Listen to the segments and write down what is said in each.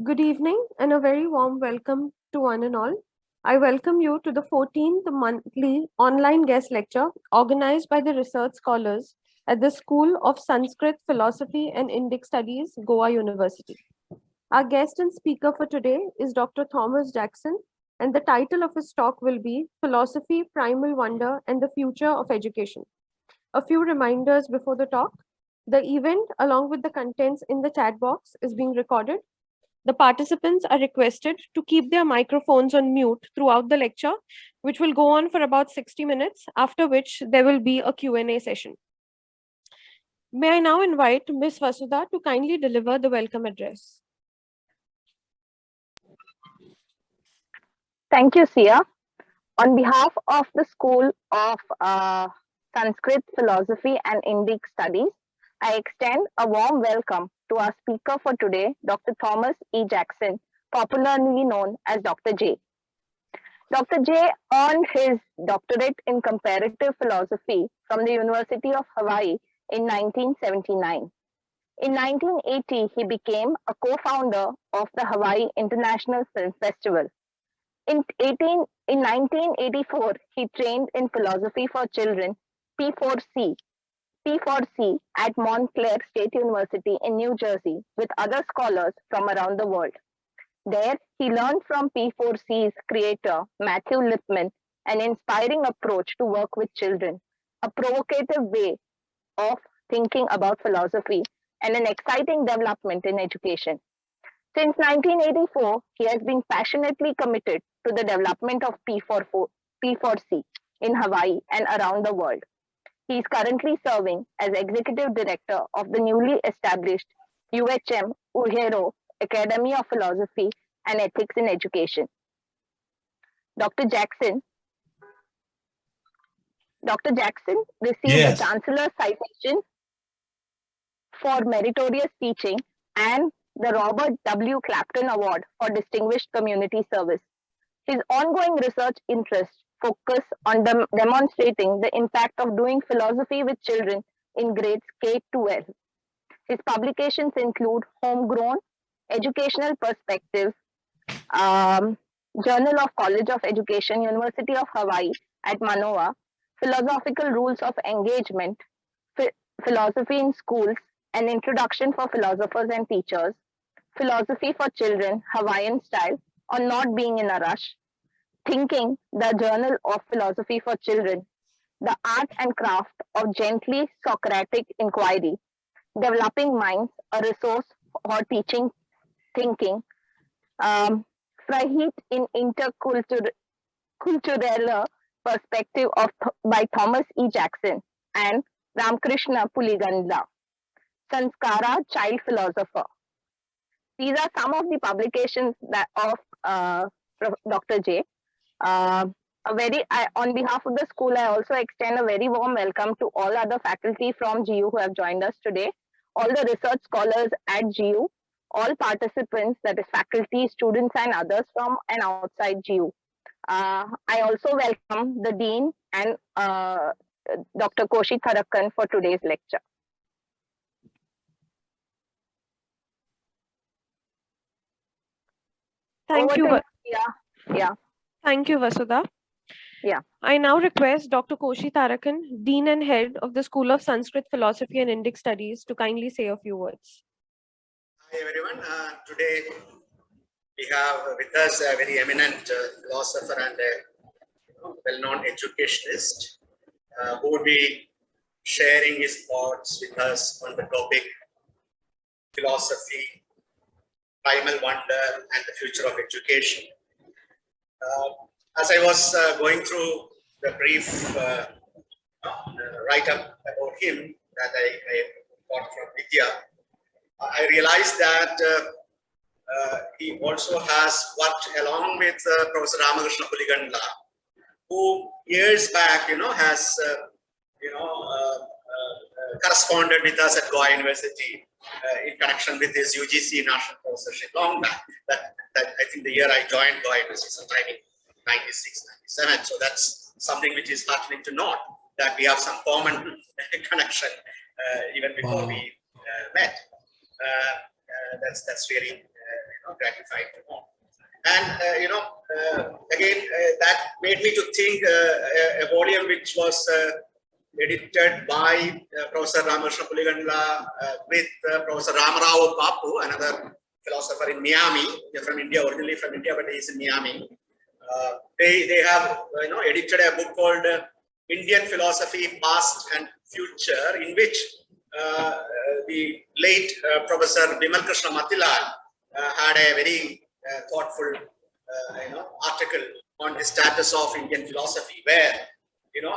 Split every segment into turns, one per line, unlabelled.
Good evening and a very warm welcome to one and all. I welcome you to the 14th monthly online guest lecture organized by the research scholars at the School of Sanskrit, Philosophy and Indic Studies, Goa University. Our guest and speaker for today is Dr. Thomas Jackson, and the title of his talk will be Philosophy, Primal Wonder and the Future of Education. A few reminders before the talk. The event, along with the contents in the chat box, is being recorded. The participants are requested to keep their microphones on mute throughout the lecture, which will go on for about 60 minutes, after which there will be a Q&A session. May I now invite Ms. Vasudha to kindly deliver the welcome address.
Thank you, Sia. On behalf of the School of Sanskrit, Philosophy and Indic Studies, I extend a warm welcome to our speaker for today, Dr. Thomas E. Jackson, popularly known as Dr. J. Dr. J earned his doctorate in comparative philosophy from the University of Hawaii in 1979. In 1980, he became a co-founder of the Hawaii International Film Festival. In 1984, he trained in philosophy for children, P4C, at Montclair State University in New Jersey with other scholars from around the world. There, he learned from P4C's creator, Matthew Lipman, an inspiring approach to work with children, a provocative way of thinking about philosophy, and an exciting development in education. Since 1984, he has been passionately committed to the development of P4C in Hawaii and around the world. He is currently serving as Executive Director of the newly established UHM Uhiro Academy of Philosophy and Ethics in Education. Dr. Jackson received the Chancellor's Citation for Meritorious Teaching and the Robert W. Clapton Award for Distinguished Community Service. His ongoing research interests focus on demonstrating the impact of doing philosophy with children in grades K-12. His publications include Homegrown, Educational Perspectives, Journal of College of Education, University of Hawaii at Manoa, Philosophical Rules of Engagement, Philosophy in Schools, An Introduction for Philosophers and Teachers, Philosophy for Children, Hawaiian Style, on Not Being in a Rush, Thinking, the Journal of Philosophy for Children, The Art and Craft of Gently Socratic Inquiry, Developing Minds, a Resource for Teaching Thinking, Freiheit in Intercultureller Perspective by Thomas E. Jackson, and Ramkrishna Puligandla, Sanskara, Child Philosopher. These are some of the publications of Dr. J. On behalf of the school, I also extend a very warm welcome to all other faculty from GU who have joined us today, all the research scholars at GU, all participants, that is faculty, students and others from and outside GU. I also welcome the Dean and Dr. Koshi Tharakan for today's lecture.
Thank you.
Yeah.
Thank you, Vasudha.
Yeah.
I now request Dr. Koshi Tharakan, Dean and Head of the School of Sanskrit, Philosophy and Indic Studies, to kindly say a few words.
Hi everyone. Today we have with us a very eminent philosopher and a well-known educationist who will be sharing his thoughts with us on the topic philosophy, primal wonder and the future of education. As I was going through the brief write-up about him that I got from Vidya, I realized that he also has worked along with Professor Ramakrishna Puligandla, who years back, has corresponded with us at Goa University in connection with his UGC national professorship long back. That I think the year I joined Goa University, sometime in 96, 97. So that's something which is heartening to note that we have some common connection even before we met. That's really gratified to know. And again, that made me to think a volume which was edited by Professor Ramakrishna Puligandla with Professor Ramarao Bapu, another philosopher in Miami. They're from India, originally from India, but he's in Miami. They have edited a book called Indian Philosophy, Past and Future, in which the late Professor Bimal Krishna Matilal had a very thoughtful article on the status of Indian philosophy, where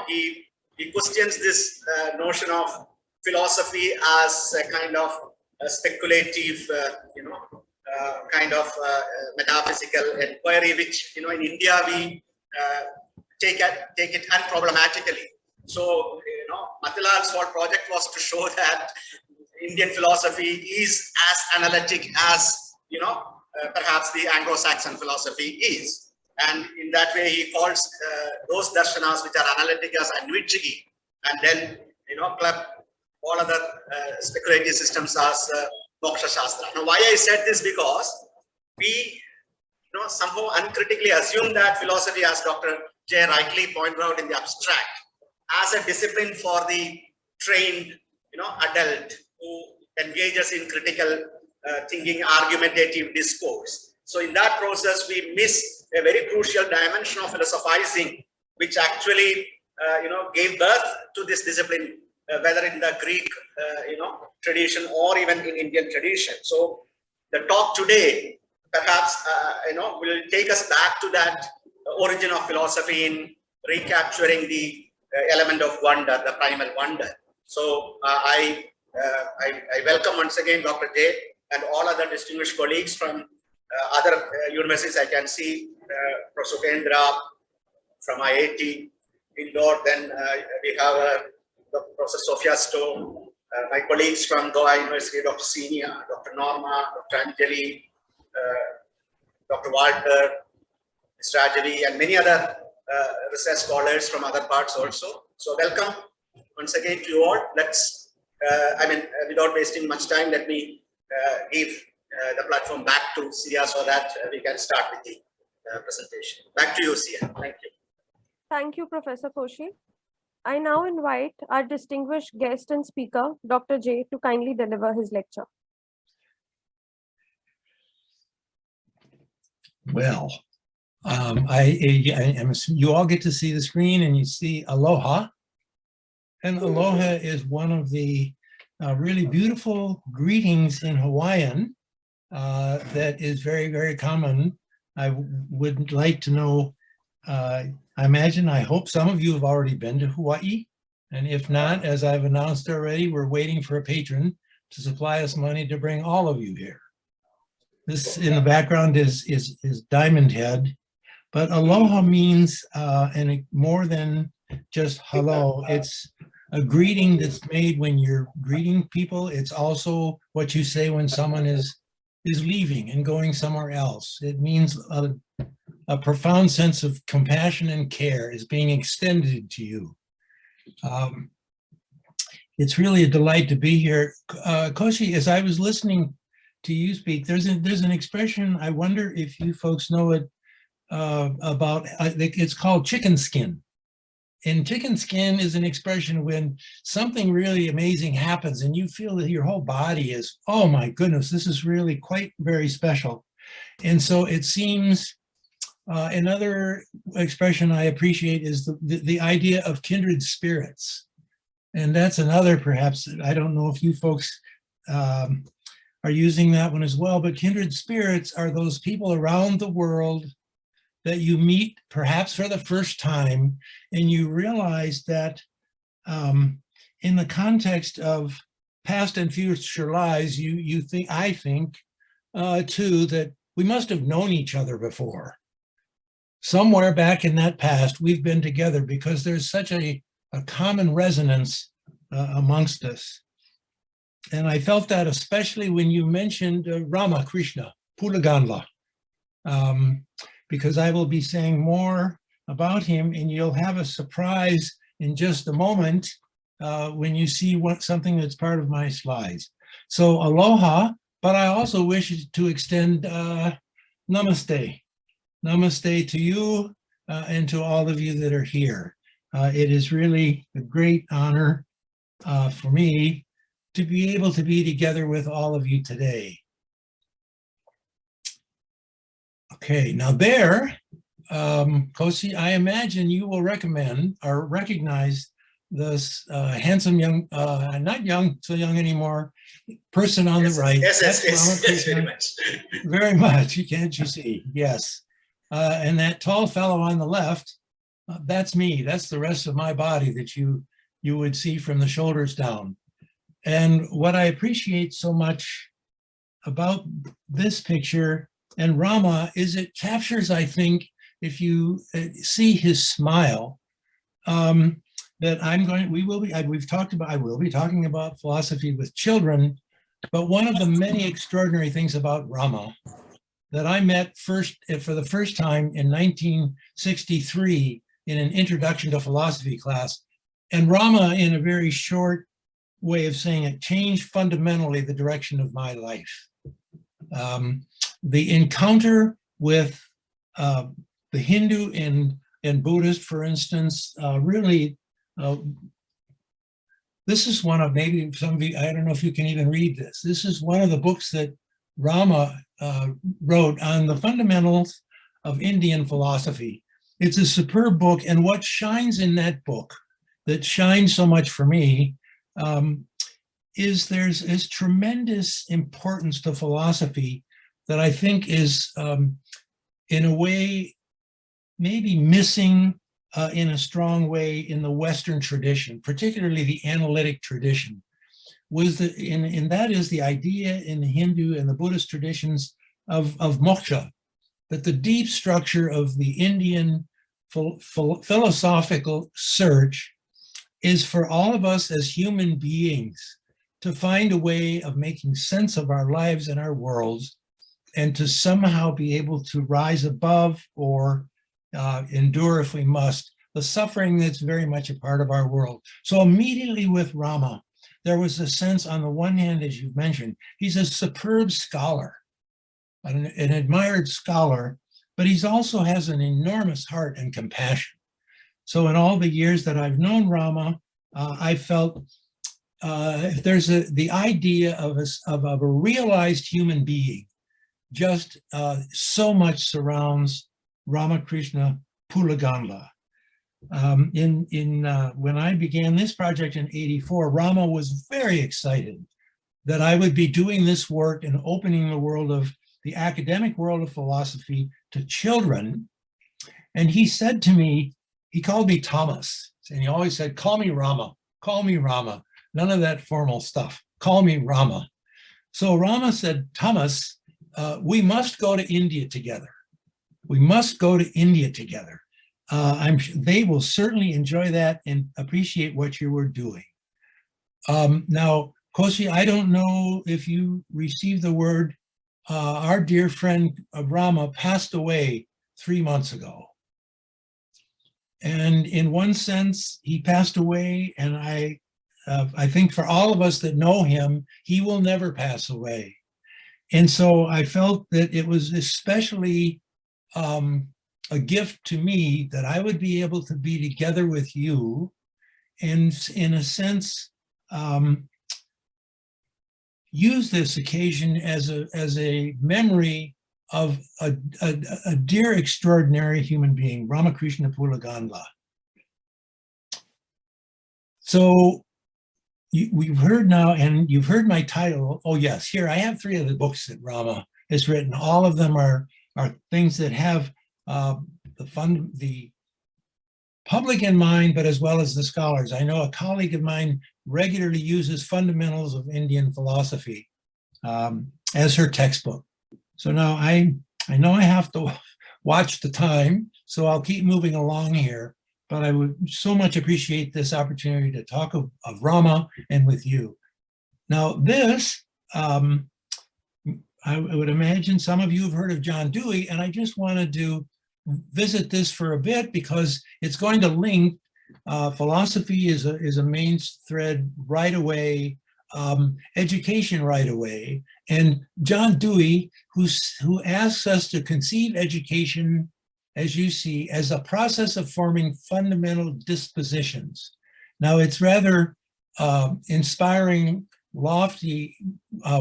he questions this notion of philosophy as a kind of a speculative kind of metaphysical inquiry, which in India we take it unproblematically. So Matilal's whole project was to show that Indian philosophy is as analytic as perhaps the Anglo-Saxon philosophy is, and in that way he calls those darshanas which are analytic as Anvijigi, and then club all other speculative systems as Moksha Shastra. Now, why I said this, because we somehow uncritically assume that philosophy, as Dr. J rightly pointed out in the abstract, as a discipline for the trained adult who engages in critical thinking, argumentative discourse. So in that process, we miss a very crucial dimension of philosophizing, which actually gave birth to this discipline, whether in the Greek tradition or even in Indian tradition. So the talk today perhaps will take us back to that origin of philosophy in recapturing the element of wonder, the primal wonder. So I welcome once again Dr. J and all other distinguished colleagues from other universities. I can see Professor Kendra from IIT Indore. Then we have Professor Sophia Stowe, my colleagues from Goa University, Dr. Senior, Dr. Norma, Dr. Anjali, Dr. Walter, Mr. Rajavi, and many other research scholars from other parts also. So welcome once again to you all. Let's, without wasting much time, let me give the platform back to Sia so that we can start with the presentation. Back to you, Sia. Thank you.
Thank you, Professor Koshi. I now invite our distinguished guest and speaker, Dr. J, to kindly deliver his lecture.
Well, you all get to see the screen and you see aloha. And aloha is one of the really beautiful greetings in Hawaiian that is very, very common. I would like to know, I hope some of you have already been to Hawaii. And if not, as I've announced already, we're waiting for a patron to supply us money to bring all of you here. This in the background is Diamond Head, but aloha means more than just hello. It's a greeting that's made when you're greeting people. It's also what you say when someone is leaving and going somewhere else. It means a profound sense of compassion and care is being extended to you. It's really a delight to be here. Koshi, as I was listening to you speak, there's an expression, I wonder if you folks know it, about, it's called chicken skin. And chicken skin is an expression when something really amazing happens and you feel that your whole body is, oh my goodness, this is really quite very special. And so it seems, another expression I appreciate is the idea of kindred spirits. And that's another, perhaps, I don't know if you folks are using that one as well, but kindred spirits are those people around the world that you meet perhaps for the first time, and you realize that in the context of past and future lives, I think too, that we must have known each other before. Somewhere back in that past, we've been together because there's such a common resonance amongst us. And I felt that especially when you mentioned Ramakrishna Puligandla, because I will be saying more about him, and you'll have a surprise in just a moment when you see something that's part of my slides. So aloha, but I also wish to extend Namaste. Namaste to you and to all of you that are here. It is really a great honor for me to be able to be together with all of you today. Okay, now there, Kosi, I imagine you will recommend or recognize this handsome young, not young, so young anymore, person on the right.
Yes,
That's
yes, very much.
Very much, can't you see? Yes. And that tall fellow on the left, that's me. That's the rest of my body that you would see from the shoulders down. And what I appreciate so much about this picture and Rama is it captures, I think, if you see his smile, that I will be talking about philosophy with children, but one of the many extraordinary things about Rama that I met for the first time in 1963 in an introduction to philosophy class, and Rama, in a very short way of saying it, changed fundamentally the direction of my life. The encounter with the Hindu and Buddhist, for instance, really, this is one of, maybe some of you, I don't know if you can even read this. This is one of the books that Rama wrote on the fundamentals of Indian philosophy. It's a superb book, and what shines in that book, that shines so much for me, is there's tremendous importance to philosophy that I think is, in a way, maybe missing in a strong way in the Western tradition, particularly the analytic tradition. And that is the idea in the Hindu and the Buddhist traditions of moksha, that the deep structure of the Indian philosophical search is for all of us as human beings to find a way of making sense of our lives and our worlds, and to somehow be able to rise above or endure, if we must, the suffering that's very much a part of our world. So immediately with Rama, there was a sense, on the one hand, as you mentioned, he's a superb scholar, an admired scholar, but he also has an enormous heart and compassion. So in all the years that I've known Rama, I felt if there's the idea of a realized human being, just so much surrounds Ramakrishna Pulaganla. When I began this project in '84, Rama was very excited that I would be doing this work and opening the world of the academic world of philosophy to children. And he said to me, he called me Thomas, and he always said, call me Rama, call me Rama. None of that formal stuff, call me Rama. So Rama said, Thomas, we must go to India together. We must go to India together. They will certainly enjoy that and appreciate what you were doing. Now, Kosi, I don't know if you received the word, our dear friend Rama passed away 3 months ago. And in one sense, he passed away, and I think for all of us that know him, he will never pass away. And so I felt that it was especially a gift to me that I would be able to be together with you and, in a sense, use this occasion as a memory of a dear, extraordinary human being, Ramakrishna Pulaganla. So we've heard now, and you've heard my title. Oh yes, here I have 3 of the books that Rama has written. All of them are things that have the public in mind, but as well as the scholars. I know a colleague of mine regularly uses Fundamentals of Indian Philosophy as her textbook. So now I know I have to watch the time, so I'll keep moving along here, but I would so much appreciate this opportunity to talk of Rama and with you. Now this, I would imagine some of you have heard of John Dewey, and I just wanted to visit this for a bit because it's going to link philosophy is a main thread right away education right away. And John Dewey, who asks us to conceive education, as you see, as a process of forming fundamental dispositions. Now, it's rather inspiring, lofty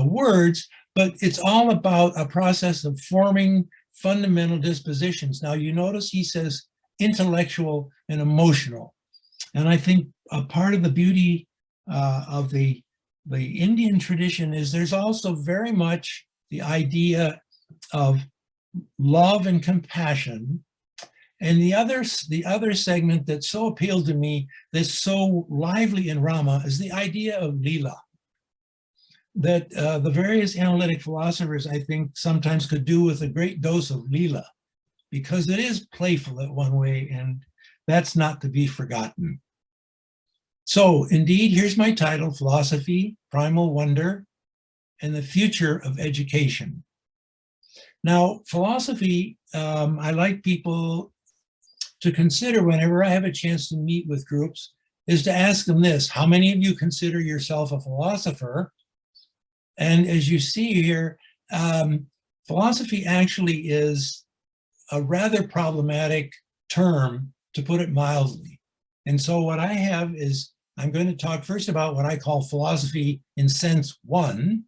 words, but it's all about a process of forming fundamental dispositions. Now, you notice he says intellectual and emotional. And I think a part of the beauty of the Indian tradition is there's also very much the idea of love and compassion. And the other segment that so appealed to me, that's so lively in Rama, is the idea of lila. That the various analytic philosophers, I think, sometimes could do with a great dose of lila, because it is playful at one way, and that's not to be forgotten. So indeed, here's my title, Philosophy, Primal Wonder, and the Future of Education. Now, philosophy, I like people to consider whenever I have a chance to meet with groups, is to ask them this: how many of you consider yourself a philosopher? And as you see here, philosophy actually is a rather problematic term, to put it mildly. And so what I have is, I'm going to talk first about what I call philosophy in sense one.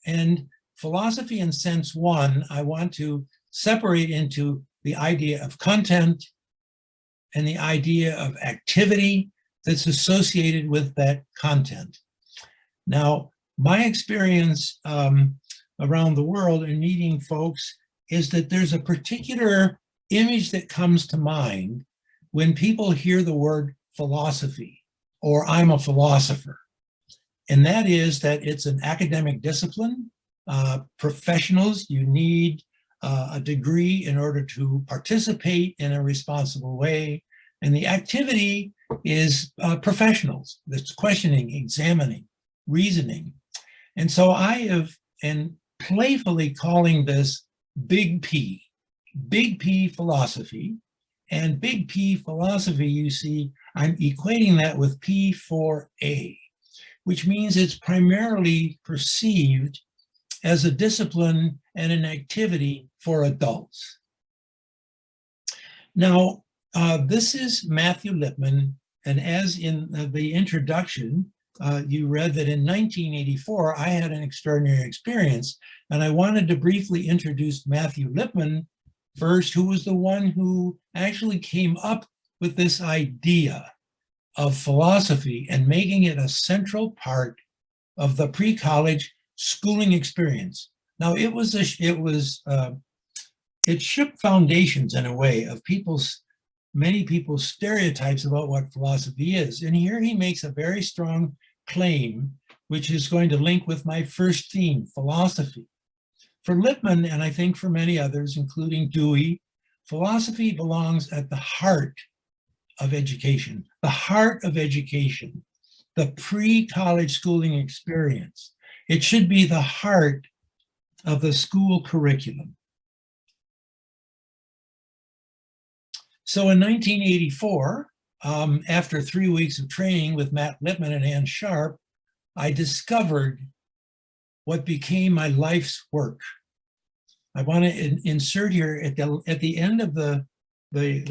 And philosophy in sense one, I want to separate into the idea of content and the idea of activity that's associated with that content. Now, my experience around the world in meeting folks is that there's a particular image that comes to mind when people hear the word philosophy, or I'm a philosopher. And that is that it's an academic discipline. Professionals, you need a degree in order to participate in a responsible way. And the activity is professionals. That's questioning, examining, reasoning. And so I am playfully calling this Big P philosophy. And Big P philosophy, you see, I'm equating that with P4A, which means it's primarily perceived as a discipline and an activity for adults. Now, this is Matthew Lipman, and as in the introduction, you read that in 1984, I had an extraordinary experience, and I wanted to briefly introduce Matthew Lipman first, who was the one who actually came up with this idea of philosophy and making it a central part of the pre-college schooling experience. Now, it shook foundations in a way of many people's stereotypes about what philosophy is. And here he makes a very strong claim, which is going to link with my first theme, philosophy. For Lipman, and I think for many others, including Dewey, philosophy belongs at the heart of education, the pre-college schooling experience. It should be the heart of the school curriculum. So in 1984, after 3 weeks of training with Matt Lipman and Ann Sharp, I discovered what became my life's work. I want to insert here at the end of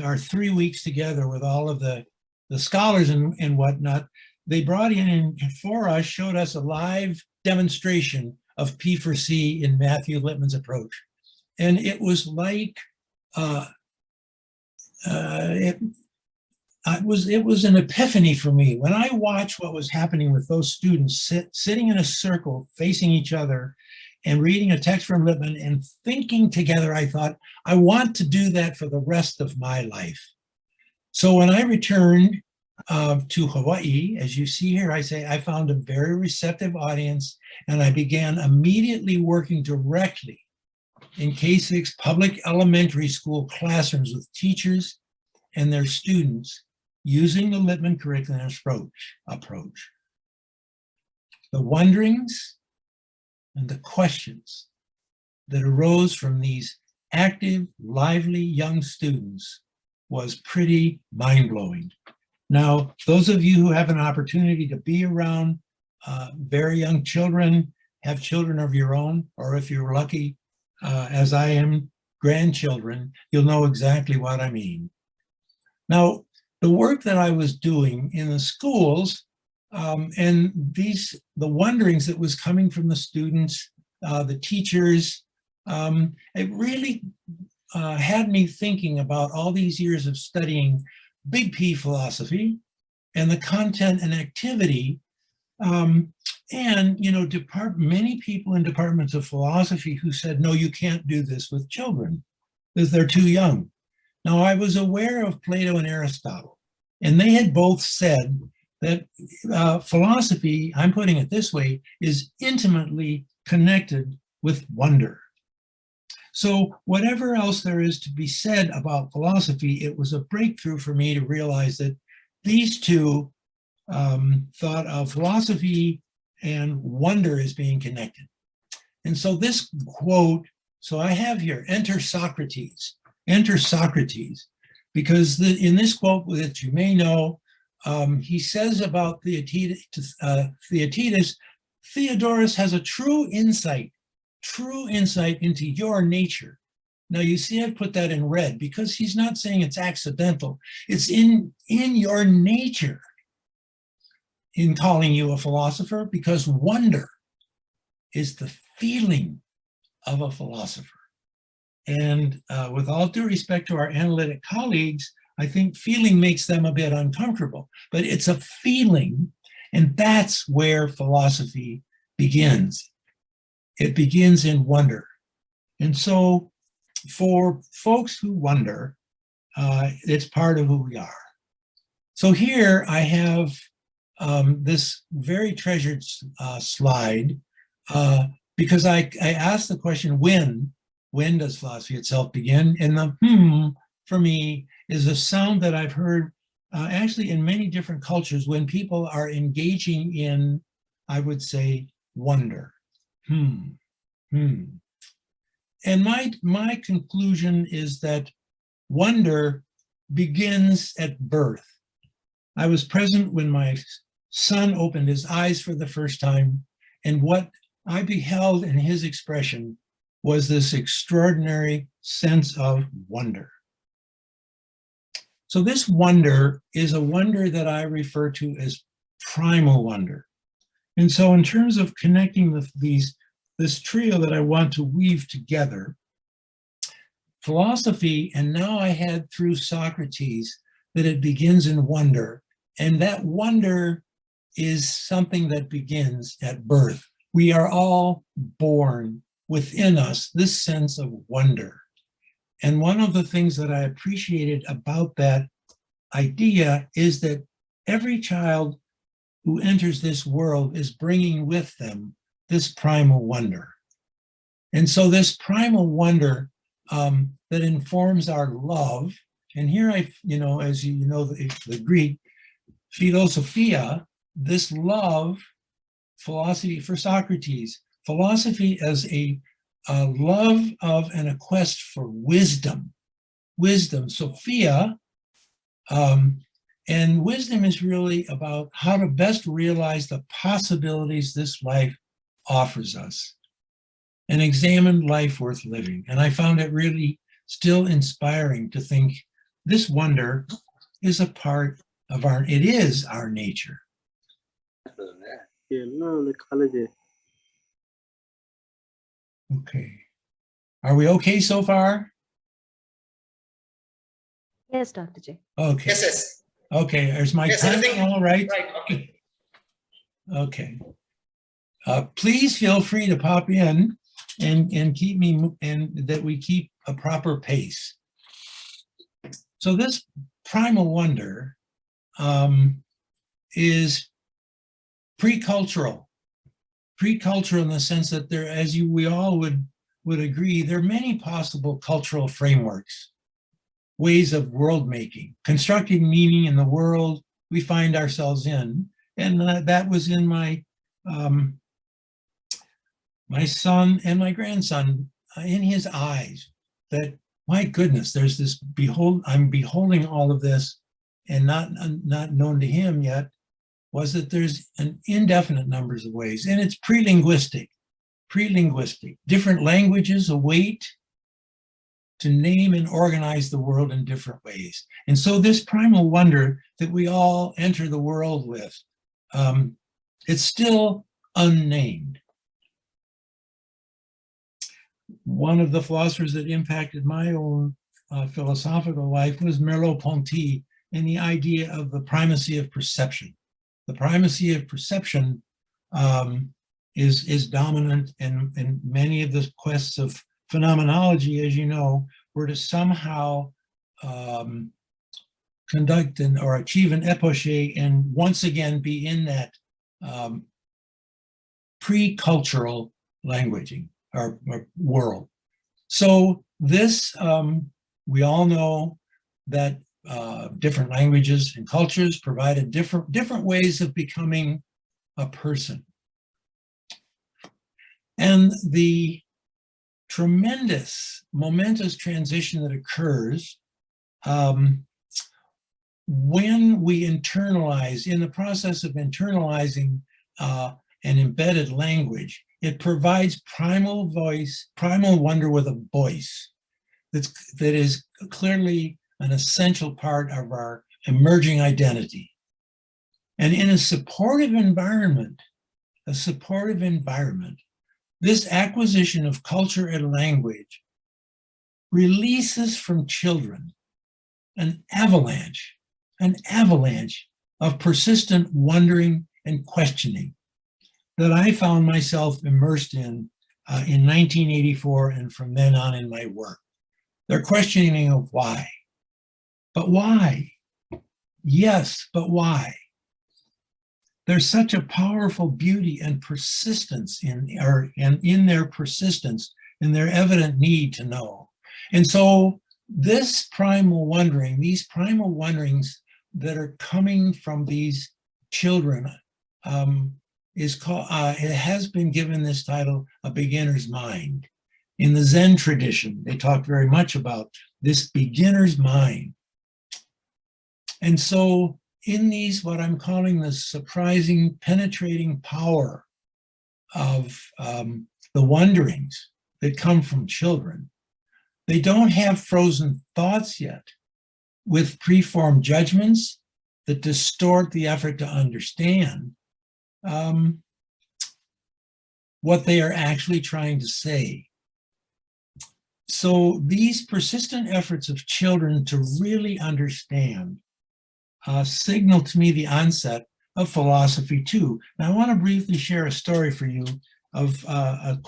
our 3 weeks together with all of the scholars and whatnot, they brought in and for us, showed us a live demonstration of P4C in Matthew Lipman's approach. And it was like, it was an epiphany for me. When I watched what was happening with those students sitting in a circle facing each other and reading a text from Lipman and thinking together, I thought, I want to do that for the rest of my life. So when I returned to Hawaii, as you see here, I found a very receptive audience, and I began immediately working directly in K-6 public elementary school classrooms with teachers and their students using the Lipman curriculum approach. The wonderings and the questions that arose from these active, lively young students was pretty mind-blowing. Now, those of you who have an opportunity to be around very young children, have children of your own, or if you're lucky, as I am, grandchildren, you'll know exactly what I mean. Now, the work that I was doing in the schools and the wonderings that was coming from the students, the teachers, it really had me thinking about all these years of studying big P philosophy and the content and activity. And, you know, many people in departments of philosophy who said, no, you can't do this with children because they're too young. Now, I was aware of Plato and Aristotle, and they had both said that philosophy, I'm putting it this way, is intimately connected with wonder. So whatever else there is to be said about philosophy, it was a breakthrough for me to realize that these two thought of philosophy and wonder as being connected. And so this quote, so I have here, enter Socrates, because in this quote that you may know, he says about Theaetetus, Theodorus has a true insight into your nature. Now you see I've put that in red because he's not saying it's accidental. It's in your nature in calling you a philosopher, because wonder is the feeling of a philosopher. And with all due respect to our analytic colleagues, I think feeling makes them a bit uncomfortable, but it's a feeling, and that's where philosophy begins. It begins in wonder. And so for folks who wonder, it's part of who we are. So here I have this very treasured slide because I asked the question, when does philosophy itself begin? And the for me is a sound that I've heard actually in many different cultures when people are engaging in, I would say, wonder. And my conclusion is that wonder begins at birth. I was present when my son opened his eyes for the first time, and what I beheld in his expression was this extraordinary sense of wonder. So this wonder is a wonder that I refer to as primal wonder. And so in terms of connecting with this trio that I want to weave together, philosophy, and now I had through Socrates that it begins in wonder, and that wonder is something that begins at birth. We are all born within us this sense of wonder. And one of the things that I appreciated about that idea is that every child who enters this world is bringing with them this primal wonder. And so this primal wonder that informs our love, and here as you know, the Greek, philosophia, this love, philosophy for Socrates, philosophy as a love of and a quest for wisdom, Sophia, and wisdom is really about how to best realize the possibilities this life offers us and examine life worth living. And I found it really still inspiring to think this wonder is a part of it is our nature. Okay. Are we okay so far?
Yes, Dr. J.
Okay.
Yes.
Okay, is my timing all right?
Right, okay.
Okay. Please feel free to pop in and keep me, and that we keep a proper pace. So this primal wonder is pre-cultural in the sense that there, as we all would agree, there are many possible cultural frameworks, ways of world making, constructing meaning in the world we find ourselves in. And that was in my my son and my grandson, in his eyes, that my goodness, there's this I'm beholding all of this, and not known to him yet, was that there's an indefinite numbers of ways, and it's pre-linguistic. Different languages await to name and organize the world in different ways. And so this primal wonder that we all enter the world with, it's still unnamed. One of the philosophers that impacted my own philosophical life was Merleau-Ponty, and the idea of the primacy of perception. The primacy of perception is dominant in many of the quests of phenomenology, as you know, were to somehow conduct or achieve an epoche and once again be in that pre-cultural languaging or world. So this, we all know that different languages and cultures provided different ways of becoming a person. And the tremendous, momentous transition that occurs when we internalize, in the process of internalizing an embedded language, it provides primal wonder with a voice that is clearly an essential part of our emerging identity. And in a supportive environment, this acquisition of culture and language releases from children an avalanche of persistent wondering and questioning that I found myself immersed in 1984 and from then on in my work. They're questioning of why. But why? Yes, but why? There's such a powerful beauty and persistence in their persistence, in their evident need to know. And so this primal wondering, these primal wonderings that are coming from these children is called, it has been given this title, A Beginner's Mind. In the Zen tradition, they talk very much about this beginner's mind. And so in these, what I'm calling the surprising, penetrating power of the wonderings that come from children, they don't have frozen thoughts yet with preformed judgments that distort the effort to understand what they are actually trying to say. So these persistent efforts of children to really understand signal to me the onset of philosophy too. Now I want to briefly share a story for you of a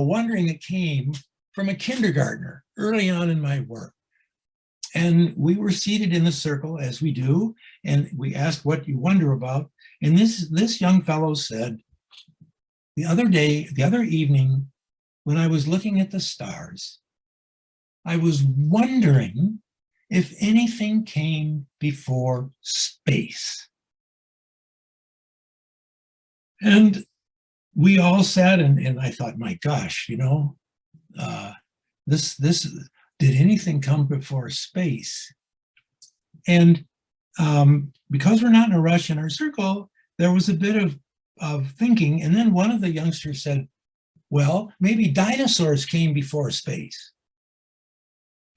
wondering that came from a kindergartner early on in my work. And we were seated in the circle, as we do, and we asked what you wonder about. And this young fellow said, the other evening, when I was looking at the stars, I was wondering if anything came before space. And we all sat and I thought, my gosh, you know, did anything come before space? And because we're not in a rush in our circle, there was a bit of thinking. And then one of the youngsters said, well, maybe dinosaurs came before space.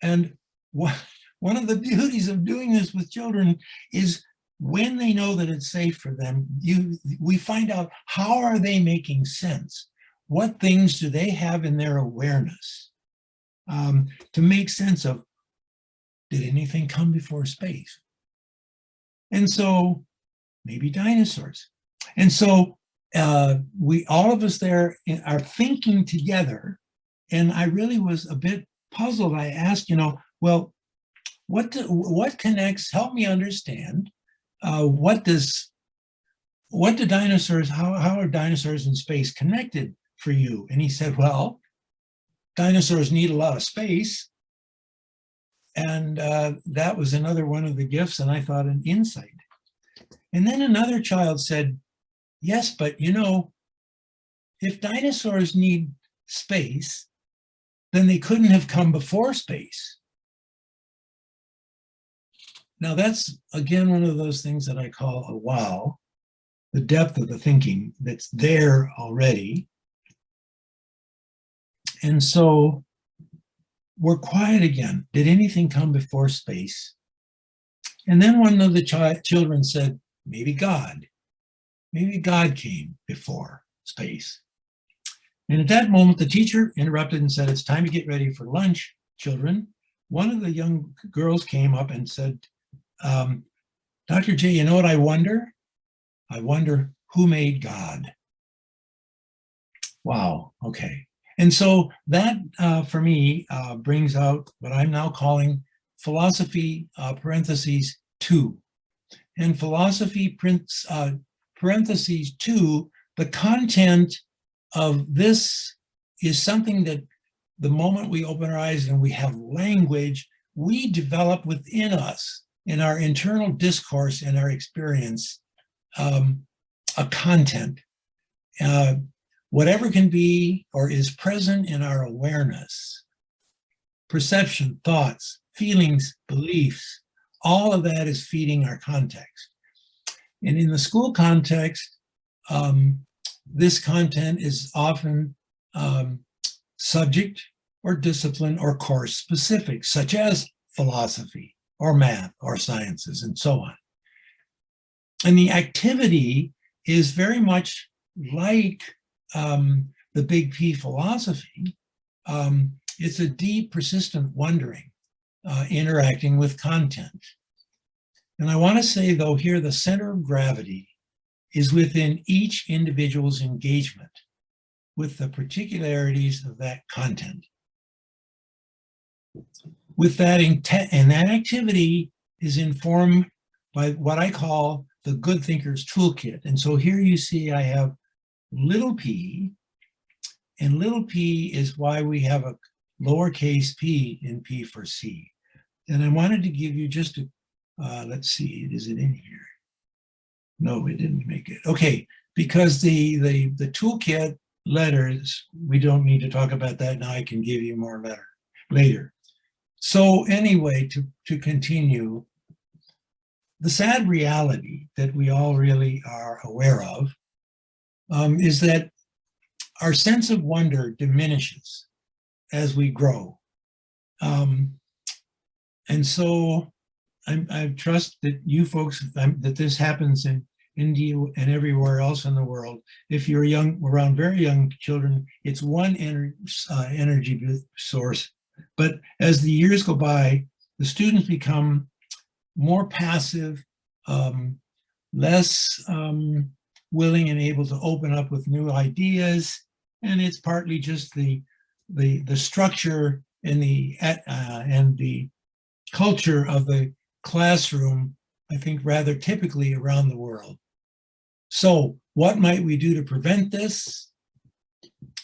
And one of the beauties of doing this with children is when they know that it's safe for them, we find out how are they making sense? What things do they have in their awareness to make sense of, did anything come before space? And so maybe dinosaurs. And so all of us there are thinking together. And I really was a bit puzzled. I asked, you know, well, what connects, help me understand, what do dinosaurs, how are dinosaurs in space connected for you? And he said, well, dinosaurs need a lot of space. And that was another one of the gifts, and I thought an insight. And then another child said, yes, but you know, if dinosaurs need space, then they couldn't have come before space. Now that's, again, one of those things that I call a wow. the depth of the thinking that's there already. And so we're quiet again. Did anything come before space? And then one of the children said, maybe God. Maybe God came before space. And at that moment, the teacher interrupted and said, it's time to get ready for lunch, children. One of the young girls came up and said, Dr. J, you know what I wonder? I wonder who made God? Wow, okay. And so that, for me, brings out what I'm now calling philosophy, parentheses, 2. And philosophy, parentheses, 2, the content of this is something that the moment we open our eyes and we have language, we develop within us, in our internal discourse and our experience, a content. Whatever can be or is present in our awareness, perception, thoughts, feelings, beliefs, all of that is feeding our context. And in the school context, this content is often subject or discipline or course specific, such as philosophy or math or sciences and so on. And the activity is very much like the big P philosophy. It's a deep, persistent wondering, interacting with content. And I want to say, though, here the center of gravity is within each individual's engagement with the particularities of that content. With that intent, and that activity is informed by what I call the Good Thinker's Toolkit. And so here you see I have little p, and little p is why we have a lowercase p in P for C. And I wanted to give you just a, let's see, is it in here? No, it didn't make it. Okay, because the toolkit letters, we don't need to talk about that now. I can give you more later. So anyway, to continue, the sad reality that we all really are aware of is that our sense of wonder diminishes as we grow. And so I trust that you folks, that this happens in India and everywhere else in the world. If you're young, around very young children, it's one energy source. But as the years go by, the students become more passive, less willing and able to open up with new ideas. And it's partly just the structure and the culture of the classroom, I think, rather typically around the world. So what might we do to prevent this?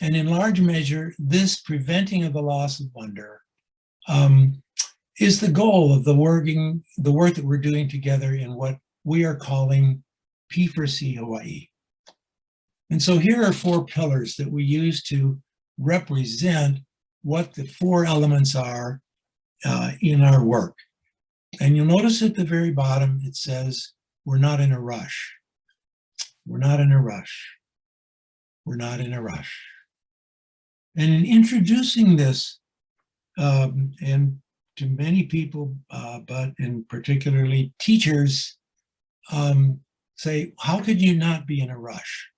And in large measure, this preventing of the loss of wonder is the goal of the work that we're doing together in what we are calling P4C Hawaii. And so here are 4 pillars that we use to represent what the 4 elements are in our work. And you'll notice at the very bottom, it says, we're not in a rush. We're not in a rush. We're not in a rush. And in introducing this, and to many people, but in particularly teachers, say, how could you not be in a rush?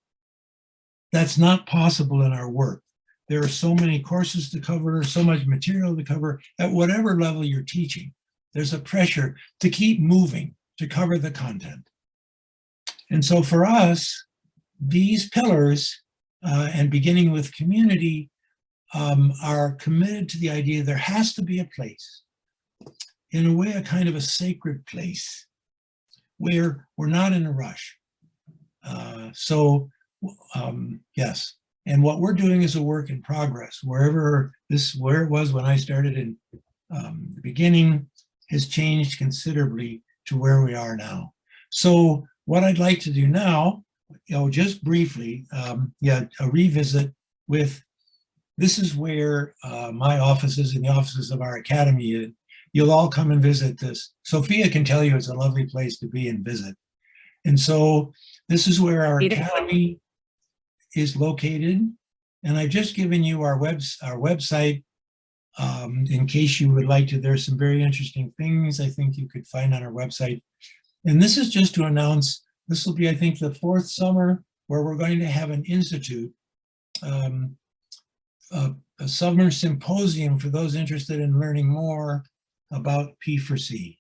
That's not possible in our work. There are so many courses to cover, so much material to cover at whatever level you're teaching. There's a pressure to keep moving, to cover the content. And so for us, these pillars, and beginning with community, are committed to the idea there has to be a place, in a way, a kind of a sacred place, where we're not in a rush. Yes. And what we're doing is a work in progress. Where it was when I started in the beginning has changed considerably to where we are now. So what I'd like to do now, just briefly, a revisit with, this is where my offices and the offices of our academy, you'll all come and visit this. Sophia can tell you it's a lovely place to be and visit. And so This is where our
Beautiful.
academy is located. And I've just given you our website in case you would like to. There's some very interesting things I think you could find on our website. And this is just to announce, this will be, I think, the 4th summer where we're going to have an institute, a summer symposium for those interested in learning more about P4C.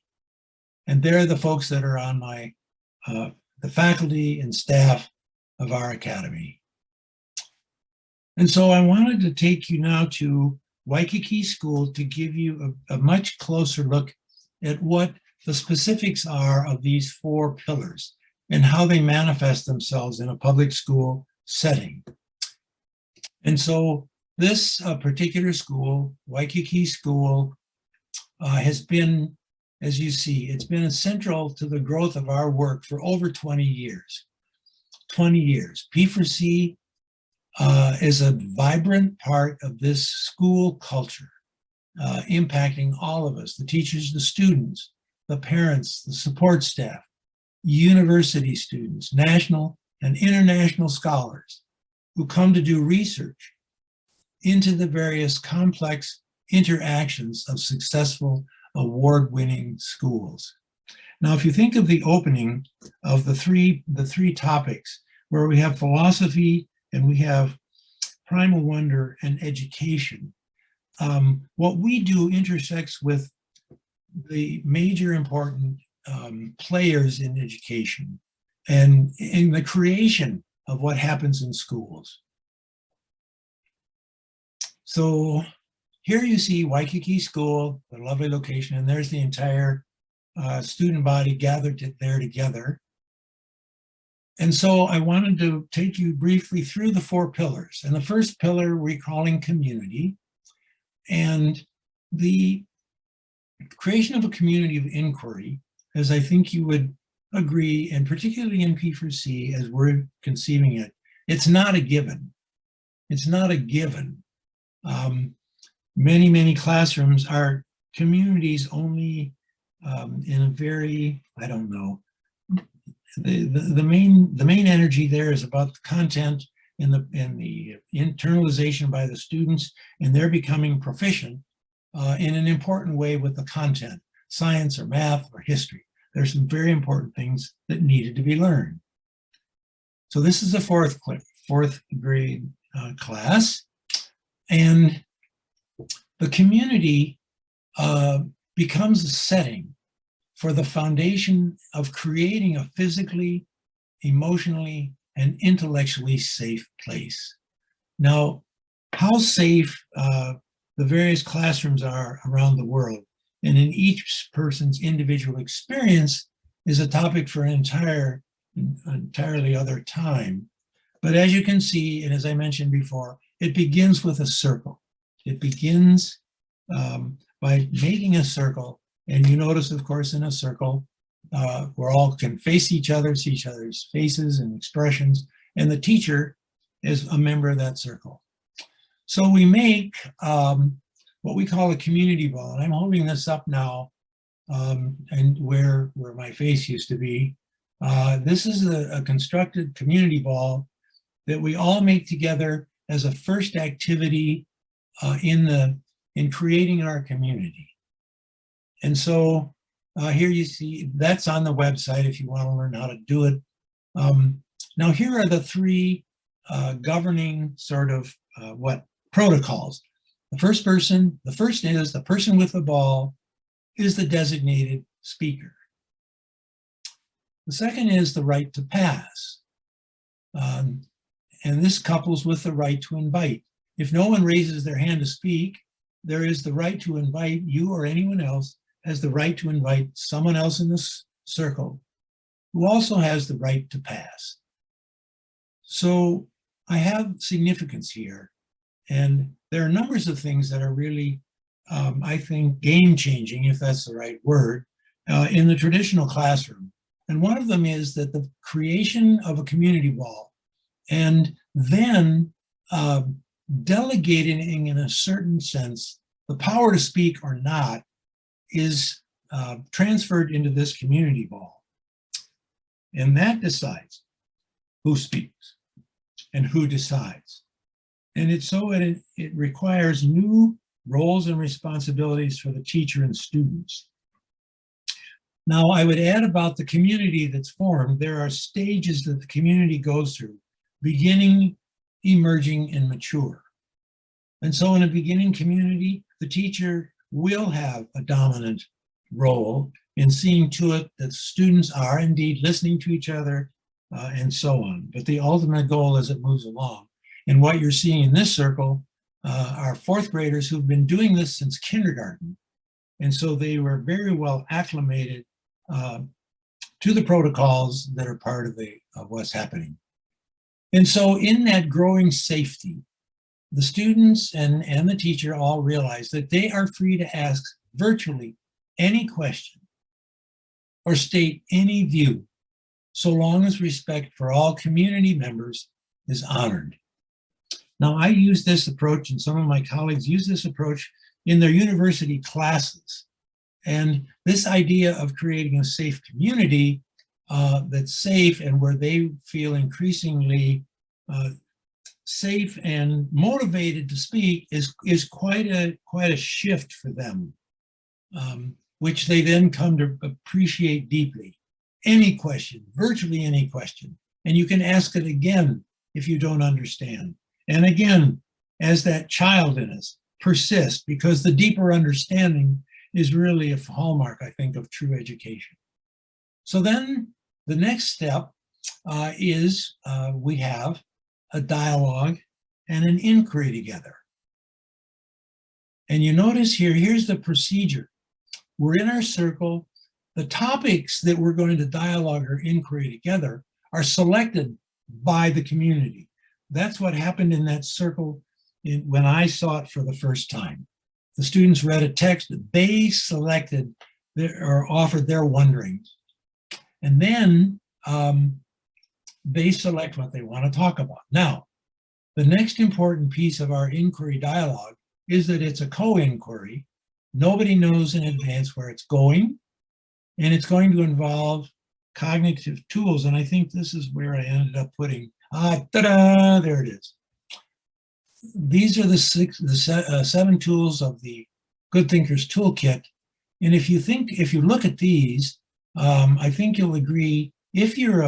And they're the folks that are on my, the faculty and staff of our academy. And so I wanted to take you now to Waikiki School to give you a much closer look at what the specifics are of these 4 pillars and how they manifest themselves in a public school setting. And so this particular school, Waikiki School, has been, as you see, it's been central to the growth of our work for over 20 years. 20 years. P4C is a vibrant part of this school culture, impacting all of us, the teachers, the students, the parents, the support staff, university students, national and international scholars who come to do research into the various complex interactions of successful award-winning schools. Now, if you think of the opening of the three topics, where we have philosophy and we have primal wonder and education, what we do intersects with the major important players in education and in the creation of what happens in schools. So here you see Waikiki School, the lovely location, and there's the entire student body gathered there together. And so I wanted to take you briefly through the 4 pillars. And the first pillar we're calling community. And the creation of a community of inquiry, as I think you would agree, and particularly in P4C as we're conceiving it, it's not a given. It's not a given. Many classrooms are communities only in a very, I don't know, the main energy there is about the content and the internalization by the students, and they're becoming proficient in an important way with the content, science or math or history. There's some very important things that needed to be learned. So this is a fourth grade class, and the community becomes a setting for the foundation of creating a physically, emotionally, and intellectually safe place. Now, how safe the various classrooms are around the world and in each person's individual experience is a topic for an entirely other time. But as you can see, and as I mentioned before, it begins with a circle. It begins by making a circle. And you notice, of course, in a circle, we all can face each other, see each other's faces and expressions, and the teacher is a member of that circle. So we make what we call a community ball. And I'm holding this up now, and where my face used to be. This is a constructed community ball that we all make together as a first activity in creating our community. And so here you see, that's on the website if you want to learn how to do it. Now here are the 3 governing sort of protocols. The first is the person with the ball is the designated speaker. The second is the right to pass. And this couples with the right to invite. If no one raises their hand to speak, there is the right to invite you or anyone else has the right to invite someone else in this circle who also has the right to pass. So I have significance here, and there are numbers of things that are really, I think, game-changing, if that's the right word, in the traditional classroom. And one of them is that the creation of a community ball and then delegating in a certain sense the power to speak or not is transferred into this community ball. And that decides who speaks and who decides. And it requires new roles and responsibilities for the teacher and students. Now, I would add about the community that's formed. There are stages that the community goes through: beginning, emerging, and mature. And so in a beginning community, the teacher will have a dominant role in seeing to it that students are indeed listening to each other and so on. But the ultimate goal as it moves along. And what you're seeing in this circle are fourth graders who've been doing this since kindergarten. And so they were very well acclimated to the protocols that are part of what's happening. And so in that growing safety, the students and the teacher all realize that they are free to ask virtually any question or state any view, so long as respect for all community members is honored. Now, I use this approach, and some of my colleagues use this approach in their university classes. And this idea of creating a safe community that's safe and where they feel increasingly safe and motivated to speak is quite a shift for them, which they then come to appreciate deeply. Any question, virtually any question, and you can ask it again if you don't understand. And again, as that child in us persists, because the deeper understanding is really a hallmark, I think, of true education. So then the next step is we have a dialogue and an inquiry together. And you notice here, here's the procedure. We're in our circle. The topics that we're going to dialogue or inquiry together are selected by the community. That's what happened in that circle when I saw it for the first time. The students read a text that they selected or offered their wonderings. And then they select what they want to talk about. Now, the next important piece of our inquiry dialogue is that it's a co-inquiry. Nobody knows in advance where it's going, and it's going to involve cognitive tools. And I think this is where I ended up putting, ta-da, there it is. These are the 7 tools of the Good Thinkers Toolkit. And if you look at these, I think you'll agree, if you're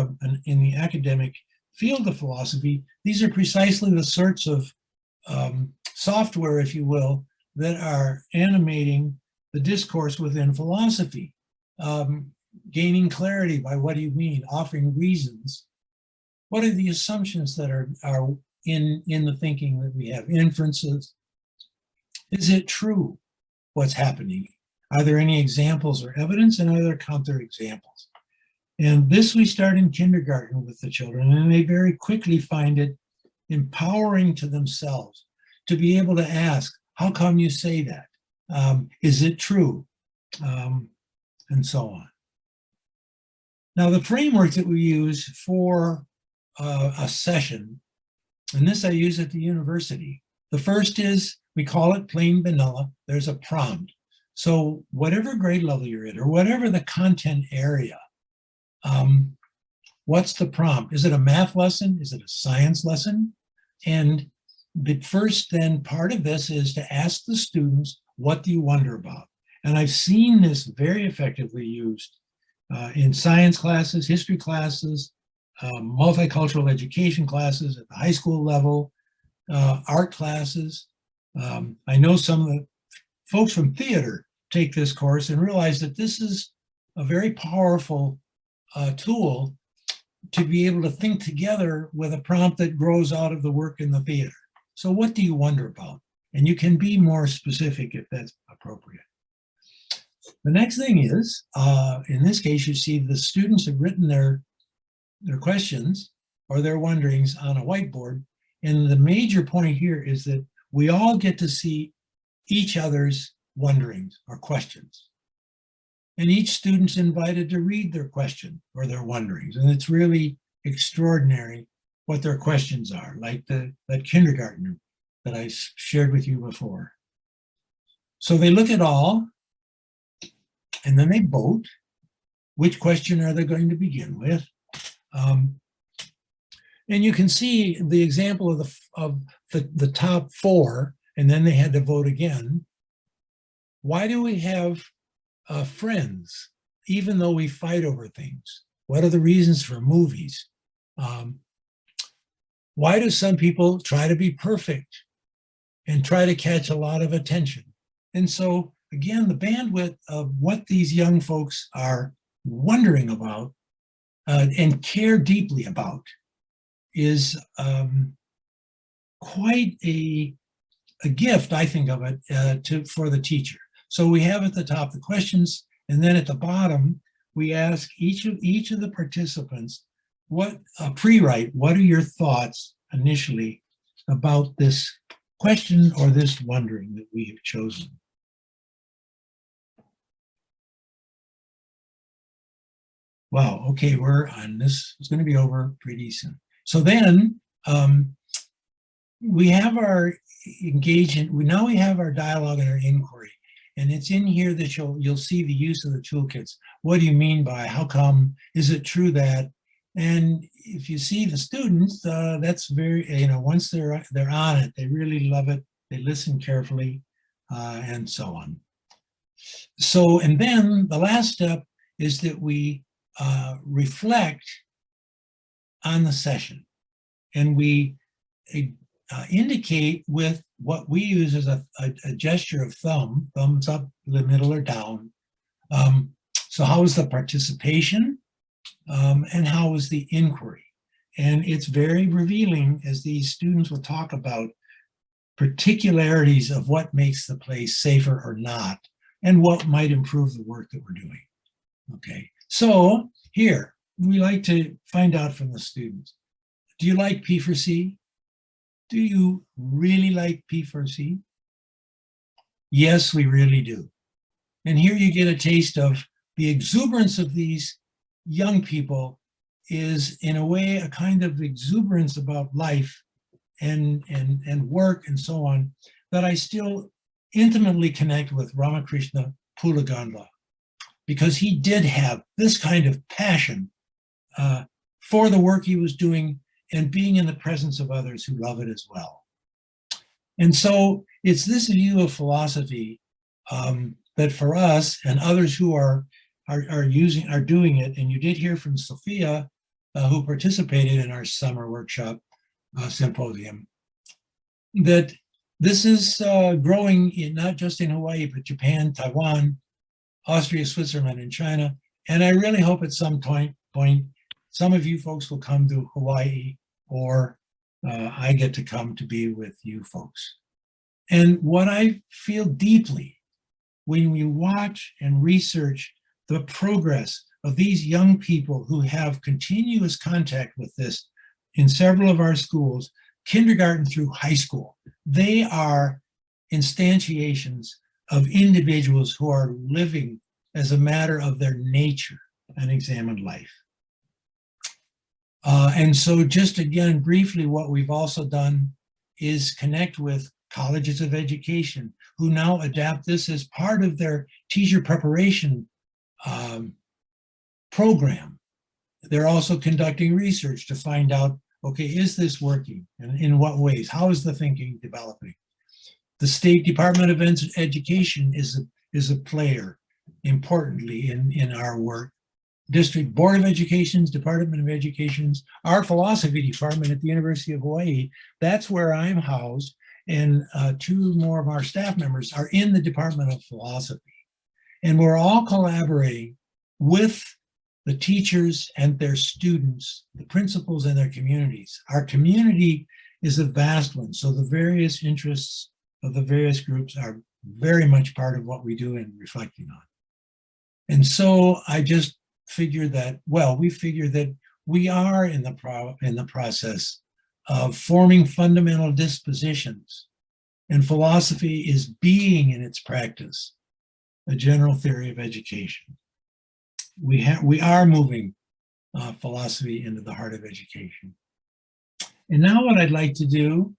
in the academic field of philosophy, these are precisely the sorts of software, if you will, that are animating the discourse within philosophy, gaining clarity by what do you mean, offering reasons. What are the assumptions that are in the thinking that we have? Inferences. Is it true what's happening? Are there any examples or evidence, and are there counterexamples? And this we start in kindergarten with the children, and they very quickly find it empowering to themselves to be able to ask, how come you say that? Is it true? And so on. Now, the framework that we use for a session, and this I use at the university. The first is, we call it plain vanilla. There's a prompt. So whatever grade level you're in, or whatever the content area, what's the prompt? Is it a math lesson? Is it a science lesson? And the first then part of this is to ask the students, what do you wonder about? And I've seen this very effectively used in science classes, history classes, multicultural education classes at the high school level, art classes. I know some of the folks from theater take this course and realize that this is a very powerful tool to be able to think together with a prompt that grows out of the work in the theater. So what do you wonder about? And you can be more specific if that's appropriate. The next thing is, in this case, you see the students have written their questions or their wonderings on a whiteboard. And the major point here is that we all get to see each other's wonderings or questions. And each student's invited to read their question or their wonderings. And it's really extraordinary what their questions are, like that kindergartner that I shared with you before. So they look at all, and then they vote. Which question are they going to begin with? And you can see the example of the top 4, and then they had to vote again. Why do we have friends, even though we fight over things? What are the reasons for movies? Why do some people try to be perfect and try to catch a lot of attention? And so, again, the bandwidth of what these young folks are wondering about and care deeply about is quite a gift, I think of it, for the teacher. So we have at the top the questions, and then at the bottom, we ask each of the participants, what pre-write, what are your thoughts initially about this question or this wondering that we have chosen? Wow, okay, we're on this. It's going to be over pretty soon. So then we have our engagement. Now we have our dialogue and our inquiry, and it's in here that you'll see the use of the toolkits. What do you mean by? How come? Is it true that? And if you see the students, that's very, once they're on it, they really love it. They listen carefully, and so on. So, and then the last step is that we reflect on the session, and we indicate with what we use as a gesture of thumbs up, the middle, or down. So how was the participation, and how was the inquiry? And it's very revealing as these students will talk about particularities of what makes the place safer or not, and what might improve the work that we're doing. Okay, so here, we like to find out from the students. Do you like P4C? Do you really like P4C? Yes, we really do. And here you get a taste of the exuberance of these young people is, in a way, a kind of exuberance about life and work and so on, that I still intimately connect with Ramakrishna Pulagandla, because he did have this kind of passion for the work he was doing and being in the presence of others who love it as well. And so it's this view of philosophy that for us and others who are doing it, and you did hear from Sophia, who participated in our summer workshop symposium, that this is growing not just in Hawaii, but Japan, Taiwan, Austria, Switzerland, and China. And I really hope at some point some of you folks will come to Hawaii, or I get to come to be with you folks. And what I feel deeply when we watch and research the progress of these young people who have continuous contact with this in several of our schools, kindergarten through high school, they are instantiations of individuals who are living as a matter of their nature an examined life. And so just again, briefly, what we've also done is connect with colleges of education who now adapt this as part of their teacher preparation program. They're also conducting research to find out, okay, is this working? And in what ways? How is the thinking developing? The State Department of Education is a player importantly in our work. District Board of Education's Department of Education's, our philosophy department at the University of Hawaii, that's where I'm housed, and 2 more of our staff members are in the Department of Philosophy. And we're all collaborating with the teachers and their students, the principals and their communities. Our community is a vast one, so the various interests of the various groups are very much part of what we do and reflecting on. And so I just figured that, we figured that we are in the process of forming fundamental dispositions, and philosophy is being in its practice a general theory of education. We are moving philosophy into the heart of education. And now what I'd like to do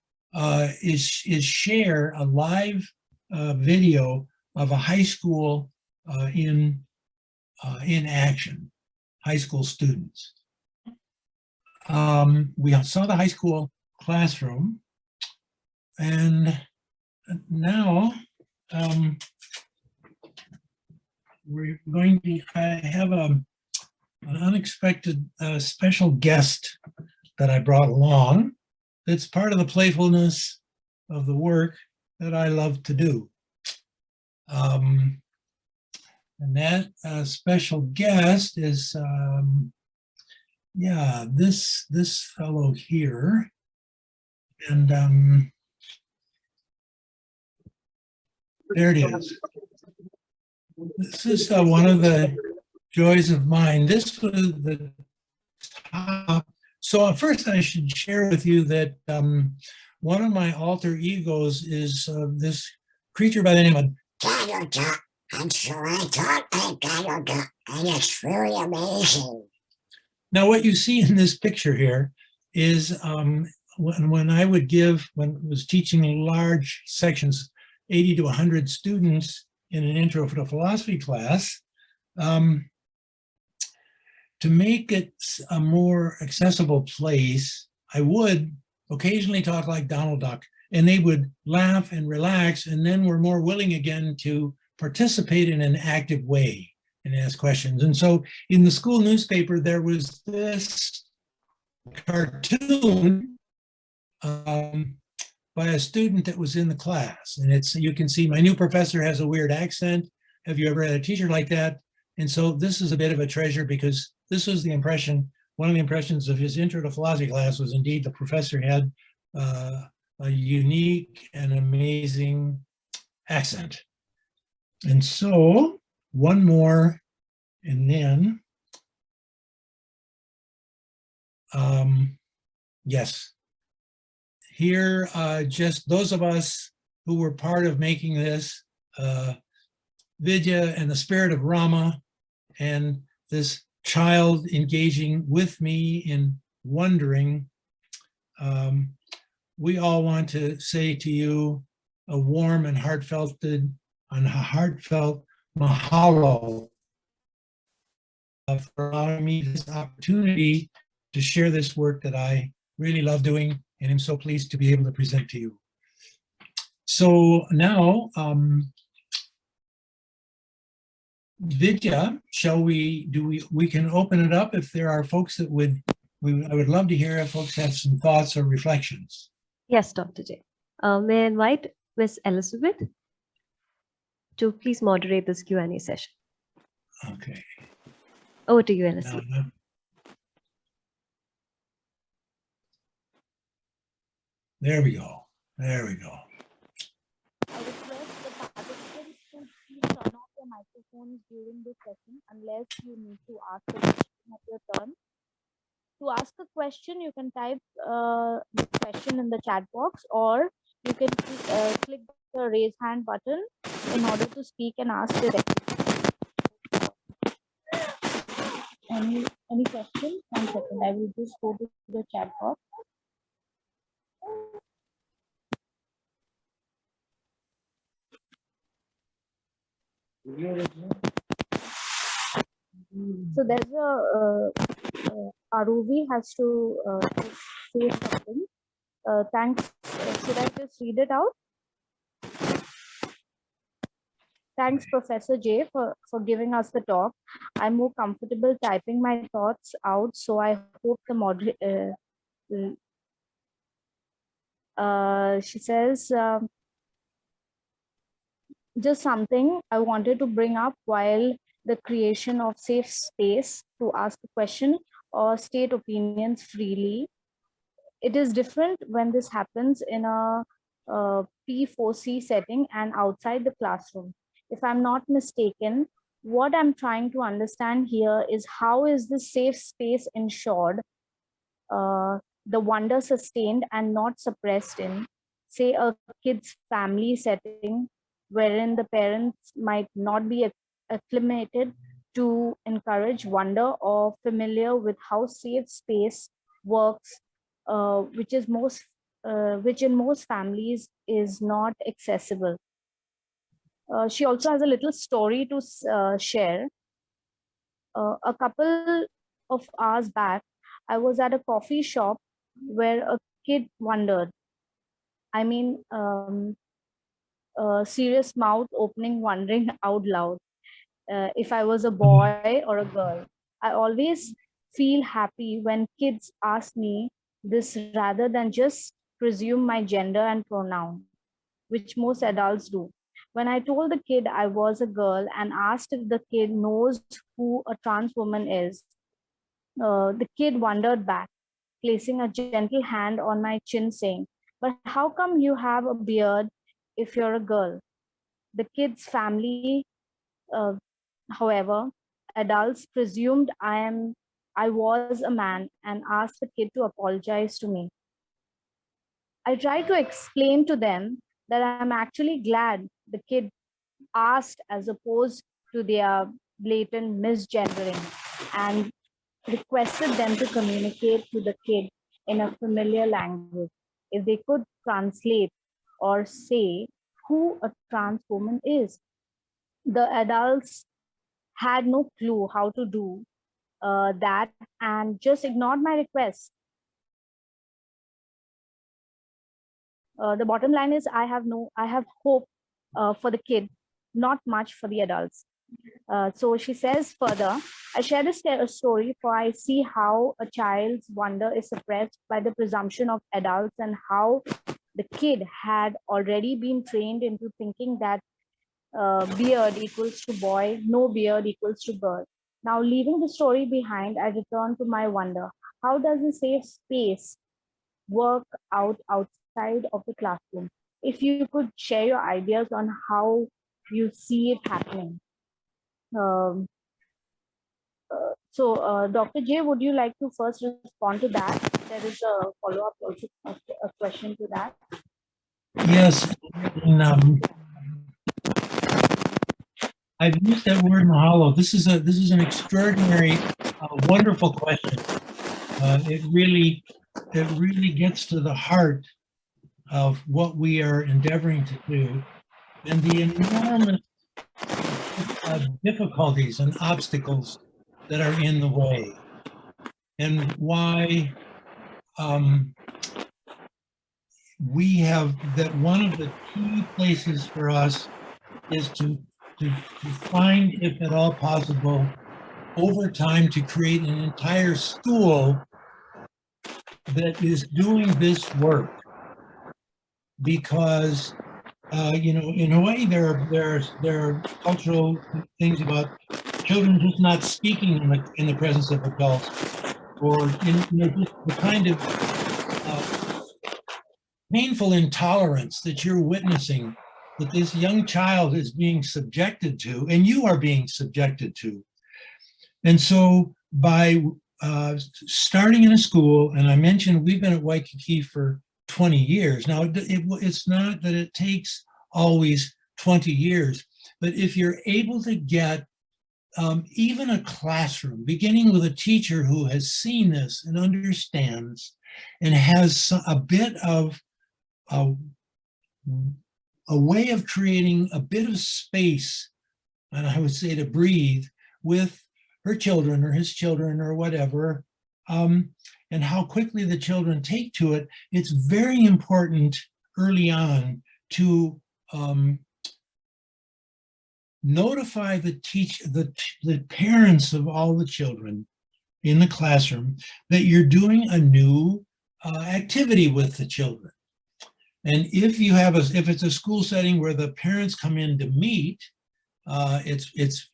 is share a live video of a high school in action, high school students. we saw the high school classroom, and now we're going to, I have an unexpected special guest that I brought along. That's part of the playfulness of the work that I love to do. And that special guest is, yeah, this fellow here. And there it is. This is one of the joys of mine. This was the top. So first I should share with you that one of my alter egos is this creature by the name of
Garuda. And so I taught my Garuda, and it's really amazing.
Now, what you see in this picture here is when I was teaching large sections, 80 to 100 students in an intro to philosophy class, to make it a more accessible place, I would occasionally talk like Donald Duck, and they would laugh and relax, and then were more willing again to participate in an active way and ask questions. And so in the school newspaper, there was this cartoon by a student that was in the class. And it's, you can see my new professor has a weird accent. Have you ever had a teacher like that? And so this is a bit of a treasure, because this was the impression, one of the impressions of his intro to philosophy class was indeed the professor had a unique and amazing accent. And so one more, and then, yes, here, just those of us who were part of making this, Vidya and the spirit of Rama, and this child engaging with me in wondering, we all want to say to you a warm and heartfelt mahalo for allowing me this opportunity to share this work that I really love doing, and I'm so pleased to be able to present to you. So now, Vidya, we can open it up if there are folks that I would love to hear if folks have some thoughts or reflections.
Yes, Dr. J. May I invite Ms. Elizabeth to please moderate this Q&A session.
Okay.
Over to you, Elizabeth.
There we go. There we go.
I request the participants to please turn off your microphones during this session unless you need to ask a question at your turn. To ask a question, you can type the question in the chat box, or you can click the raise hand button in order to speak and ask directly. Any questions? 1 second, I will just go to the chat box. So there's Aruvi has to say something. Thanks. Should I just read it out? Thanks, Professor J, for giving us the talk. I'm more comfortable typing my thoughts out, so I hope the moderator. She says, just something I wanted to bring up while the creation of safe space to ask a question or state opinions freely. It is different when this happens in a P4C setting and outside the classroom. If I'm not mistaken, what I'm trying to understand here is how is this safe space ensured, the wonder sustained and not suppressed in, say, a kid's family setting, wherein the parents might not be acclimated to encourage wonder or familiar with how safe space works, which in most families is not accessible. She also has a little story to share. A couple of hours back, I was at a coffee shop where a kid wondered. I mean, serious mouth opening, wondering out loud if I was a boy or a girl. I always feel happy when kids ask me this rather than just presume my gender and pronoun, which most adults do. When I told the kid I was a girl and asked if the kid knows who a trans woman is, the kid wondered back, placing a gentle hand on my chin, saying, "But how come you have a beard if you're a girl?" The kid's family, uh, however, adults presumed I was a man and asked the kid to apologize to me. I tried to explain to them that I'm actually glad the kid asked as opposed to their blatant misgendering, and requested them to communicate to the kid in a familiar language. If they could translate or say who a trans woman is. The adults had no clue how to do that and just ignored my request. The bottom line is I have hope for the kid, not much for the adults. So she says further, I share this story for I see how a child's wonder is suppressed by the presumption of adults and how the kid had already been trained into thinking that beard equals to boy, no beard equals to girl. Now, leaving the story behind, I return to my wonder. How does a safe space work out outside of the classroom? If you could share your ideas on how you see it happening. Um, Dr. J, would you like to first respond to that? There is a follow-up also, a question to that.
Yes, and, I've used that word mahalo. This is an extraordinary, wonderful question. It really gets to the heart of what we are endeavoring to do, and the enormous difficulties and obstacles that are in the way, and why we have that one of the key places for us is to find, if at all possible, over time to create an entire school that is doing this work. Because you know, in Hawaii, there are cultural things about children just not speaking in the presence of adults, or you know, just the kind of painful intolerance that you're witnessing, that this young child is being subjected to, and you are being subjected to. And so by starting in a school, and I mentioned we've been at Waikiki for 20 years. Now, it's not that it takes always 20 years, but if you're able to get even a classroom, beginning with a teacher who has seen this and understands and has a bit of a way of creating a bit of space, and I would say to breathe, with her children or his children or whatever, and how quickly the children take to it, it's very important early on to notify the parents of all the children in the classroom that you're doing a new activity with the children. And if it's a school setting where the parents come in to meet, it's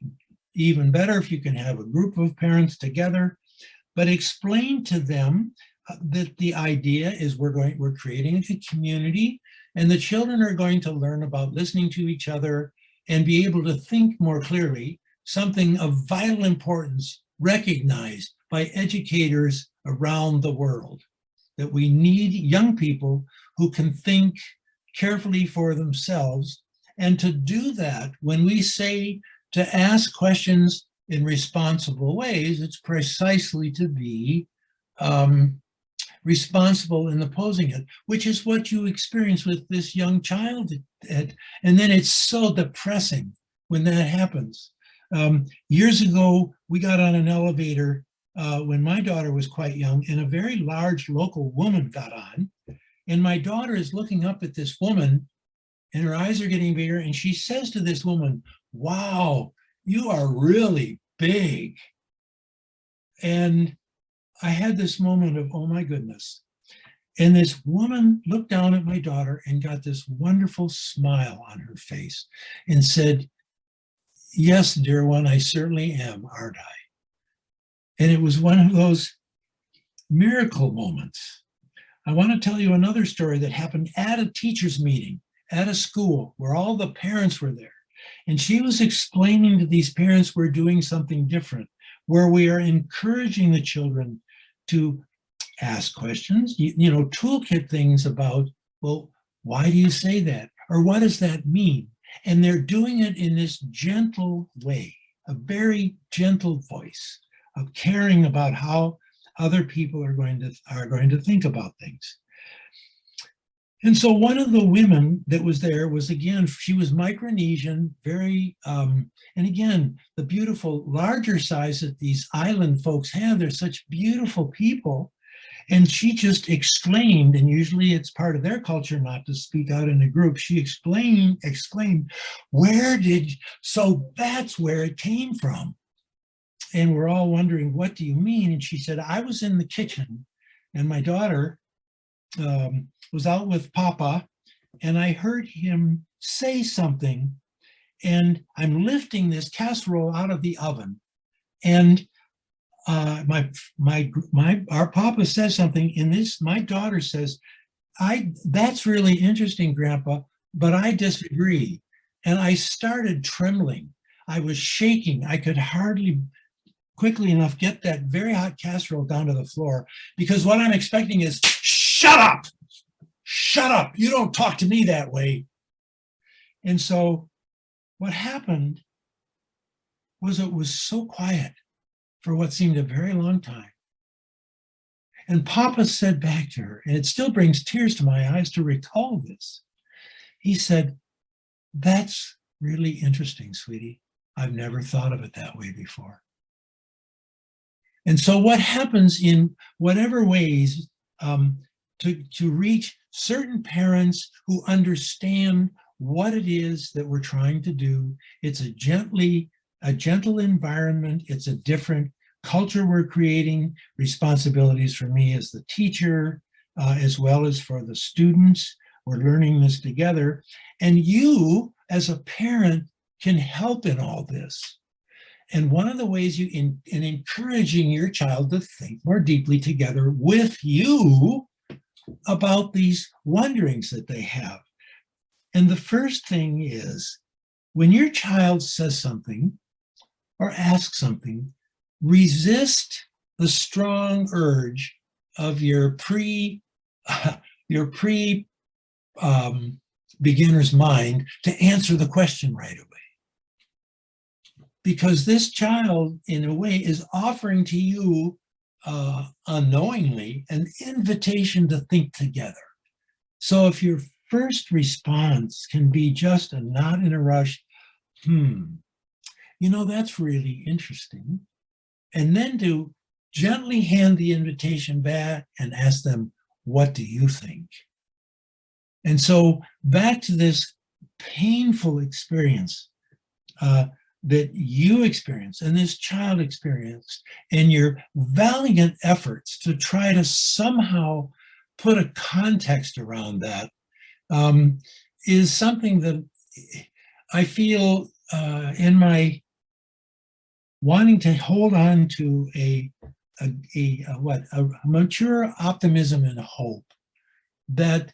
even better if you can have a group of parents together, but explain to them that the idea is we're creating a community, and the children are going to learn about listening to each other and be able to think more clearly, something of vital importance recognized by educators around the world, that we need young people who can think carefully for themselves. And to do that, when we say to ask questions in responsible ways, it's precisely to be responsible in the posing it, which is what you experience with this young child. And then it's so depressing when that happens. Years ago, we got on an elevator when my daughter was quite young, and a very large local woman got on. And my daughter is looking up at this woman, and her eyes are getting bigger. And she says to this woman, "Wow, you are really big." And I had this moment of, oh my goodness. And this woman looked down at my daughter and got this wonderful smile on her face and said, "Yes, dear one, I certainly am, aren't I?" And it was one of those miracle moments. I want to tell you another story that happened at a teacher's meeting at a school where all the parents were there. And she was explaining to these parents we're doing something different, where we are encouraging the children to ask questions, toolkit things about, well, why do you say that? Or what does that mean? And they're doing it in this gentle way, a very gentle voice of caring about how other people are going to think about things. And so one of the women that was there was, again, she was Micronesian, very, and again, the beautiful larger size that these island folks have, they're such beautiful people. And she just exclaimed, and usually it's part of their culture not to speak out in a group. She exclaimed, so that's where it came from. And we're all wondering, what do you mean? And she said, I was in the kitchen and my daughter was out with Papa, and I heard him say something, and I'm lifting this casserole out of the oven, and our Papa says something, and my daughter says, that's really interesting, Grandpa, but I disagree. And I started trembling. I was shaking. I could hardly quickly enough get that very hot casserole down to the floor, because what I'm expecting is, shut up, you don't talk to me that way. And so what happened was it was so quiet for what seemed a very long time. And Papa said back to her, and it still brings tears to my eyes to recall this. He said, that's really interesting, sweetie. I've never thought of it that way before. And so what happens in whatever ways to reach certain parents who understand what it is that we're trying to do, it's a gentle environment, it's a different culture we're creating, responsibilities for me as the teacher, as well as for the students. We're learning this together. And you, as a parent, can help in all this. And one of the ways in encouraging your child to think more deeply together with you about these wonderings that they have. And the first thing is, when your child says something or asks something, resist the strong urge of your beginner's mind to answer the question right away. Because this child, in a way, is offering to you unknowingly an invitation to think together. So if your first response can be just a not in a rush, that's really interesting. And then to gently hand the invitation back and ask them, what do you think? And so back to this painful experience that you experienced and this child experienced, and your valiant efforts to try to somehow put a context around that is something that I feel in my wanting to hold on to a mature optimism and hope that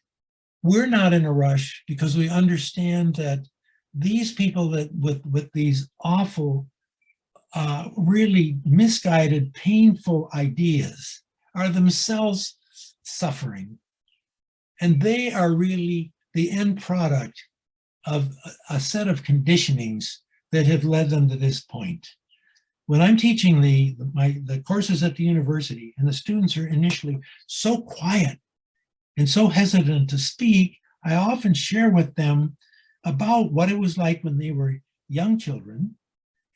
we're not in a rush, because we understand that these people that with these awful, really misguided, painful ideas are themselves suffering. And they are really the end product of a set of conditionings that have led them to this point. When I'm teaching the courses at the university, and the students are initially so quiet and so hesitant to speak, I often share with them about what it was like when they were young children,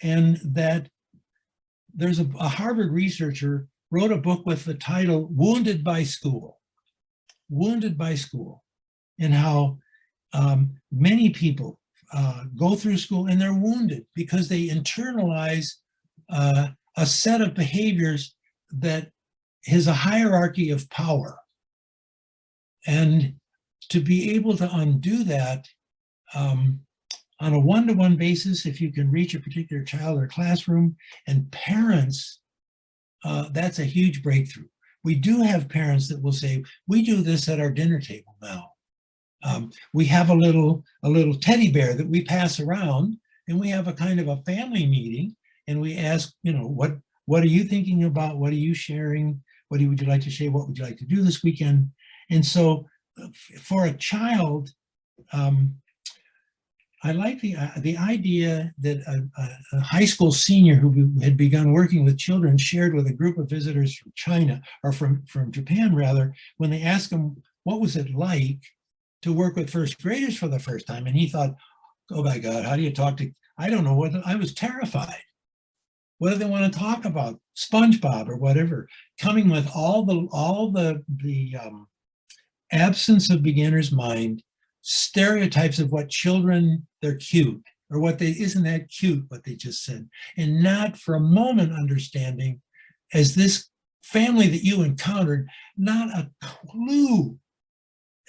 and that there's a Harvard researcher wrote a book with the title Wounded by School, Wounded by School, and how many people go through school and they're wounded because they internalize a set of behaviors that is a hierarchy of power. And to be able to undo that on a one-to-one basis, if you can reach a particular child or classroom, and parents, that's a huge breakthrough. We do have parents that will say, we do this at our dinner table now. We have a little teddy bear that we pass around, and we have a kind of a family meeting, and we ask, what are you thinking about? What are you sharing? What would you like to share? What would you like to do this weekend? And so for a child, I like the idea that a high school senior who had begun working with children shared with a group of visitors from China, or from Japan rather, when they asked him, what was it like to work with first graders for the first time? And he thought, oh my God, how do you talk to, I don't know what, I was terrified. What do they want to talk about? SpongeBob or whatever, coming with all the absence of beginner's mind, stereotypes of what children, they're cute, or what they, isn't that cute what they just said, and not for a moment understanding, as this family that you encountered, not a clue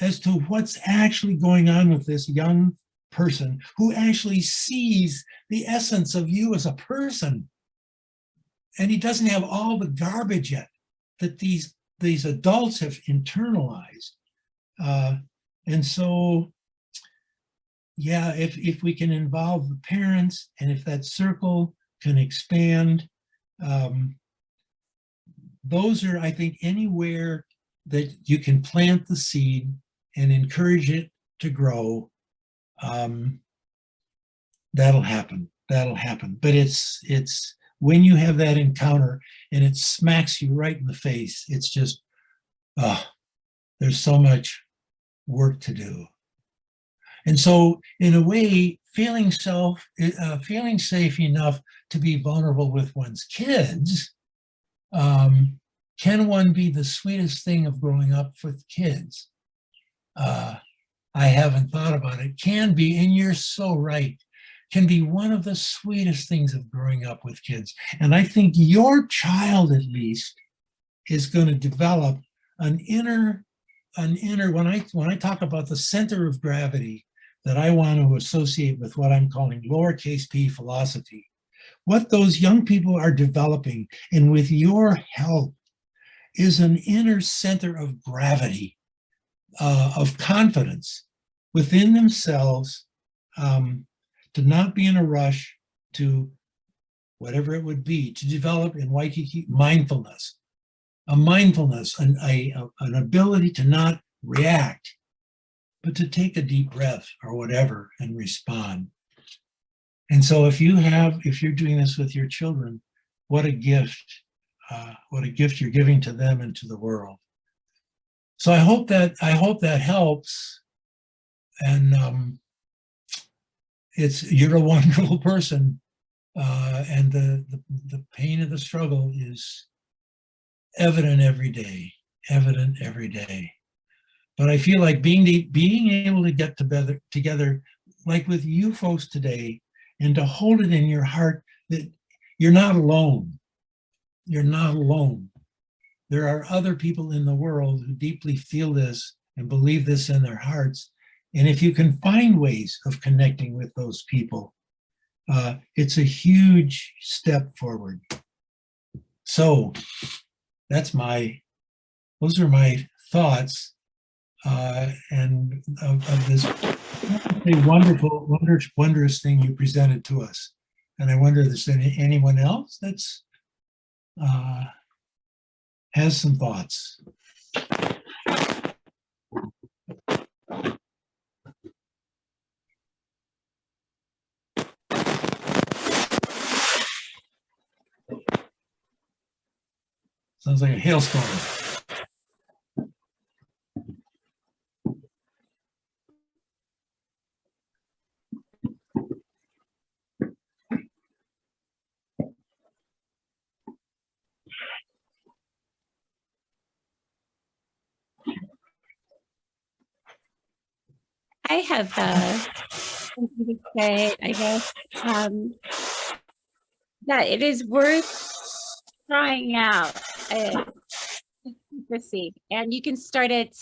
as to what's actually going on with this young person who actually sees the essence of you as a person. And he doesn't have all the garbage yet that these adults have internalized. And so, yeah, if we can involve the parents, and if that circle can expand, those are, I think, anywhere that you can plant the seed and encourage it to grow, that'll happen. That'll happen. But it's when you have that encounter and it smacks you right in the face, it's just, there's so much work to do. And so, in a way, feeling safe enough to be vulnerable with one's kids, can one be the sweetest thing of growing up with kids? I haven't thought about it. Can be, and you're so right, can be one of the sweetest things of growing up with kids. And I think your child, at least, is going to develop an inner, when I talk about the center of gravity that I want to associate with what I'm calling lowercase p philosophy, what those young people are developing, and with your help, is an inner center of gravity, of confidence within themselves, to not be in a rush to whatever it would be, to develop in Waikiki mindfulness, an ability to not react, but to take a deep breath or whatever and respond. And so if you're doing this with your children, what a gift you're giving to them and to the world. So I hope that helps. And you're a wonderful person, and the pain of the struggle is evident every day. But I feel like being able to get together, like with you folks today, and to hold it in your heart that you're not alone. You're not alone. There are other people in the world who deeply feel this and believe this in their hearts. And if you can find ways of connecting with those people, it's a huge step forward. So those are my thoughts, and of this wonderful, wondrous thing you presented to us. And I wonder if there's anyone else that's has some thoughts. Sounds like a hailstorm.
I have something to say, I guess, that it is worth trying out secrecy. And you can start it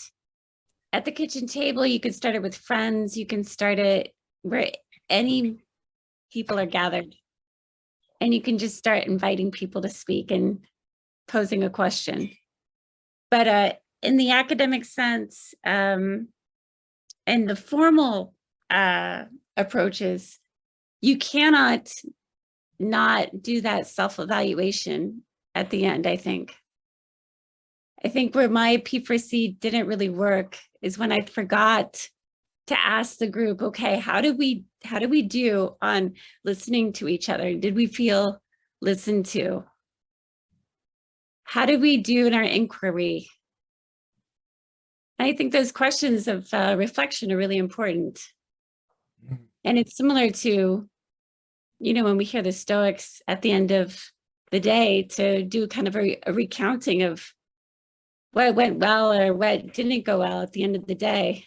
at the kitchen table. You can start it with friends. You can start it where any people are gathered. And you can just start inviting people to speak and posing a question. But in the academic sense, and the formal approaches, you cannot not do that self-evaluation at the end, I think. I think where my P4C didn't really work is when I forgot to ask the group, okay, how do we do on listening to each other? Did we feel listened to? How did we do in our inquiry? I think those questions of reflection are really important. And it's similar to, you know, when we hear the Stoics at the end of the day to do kind of a recounting of what went well or what didn't go well at the end of the day.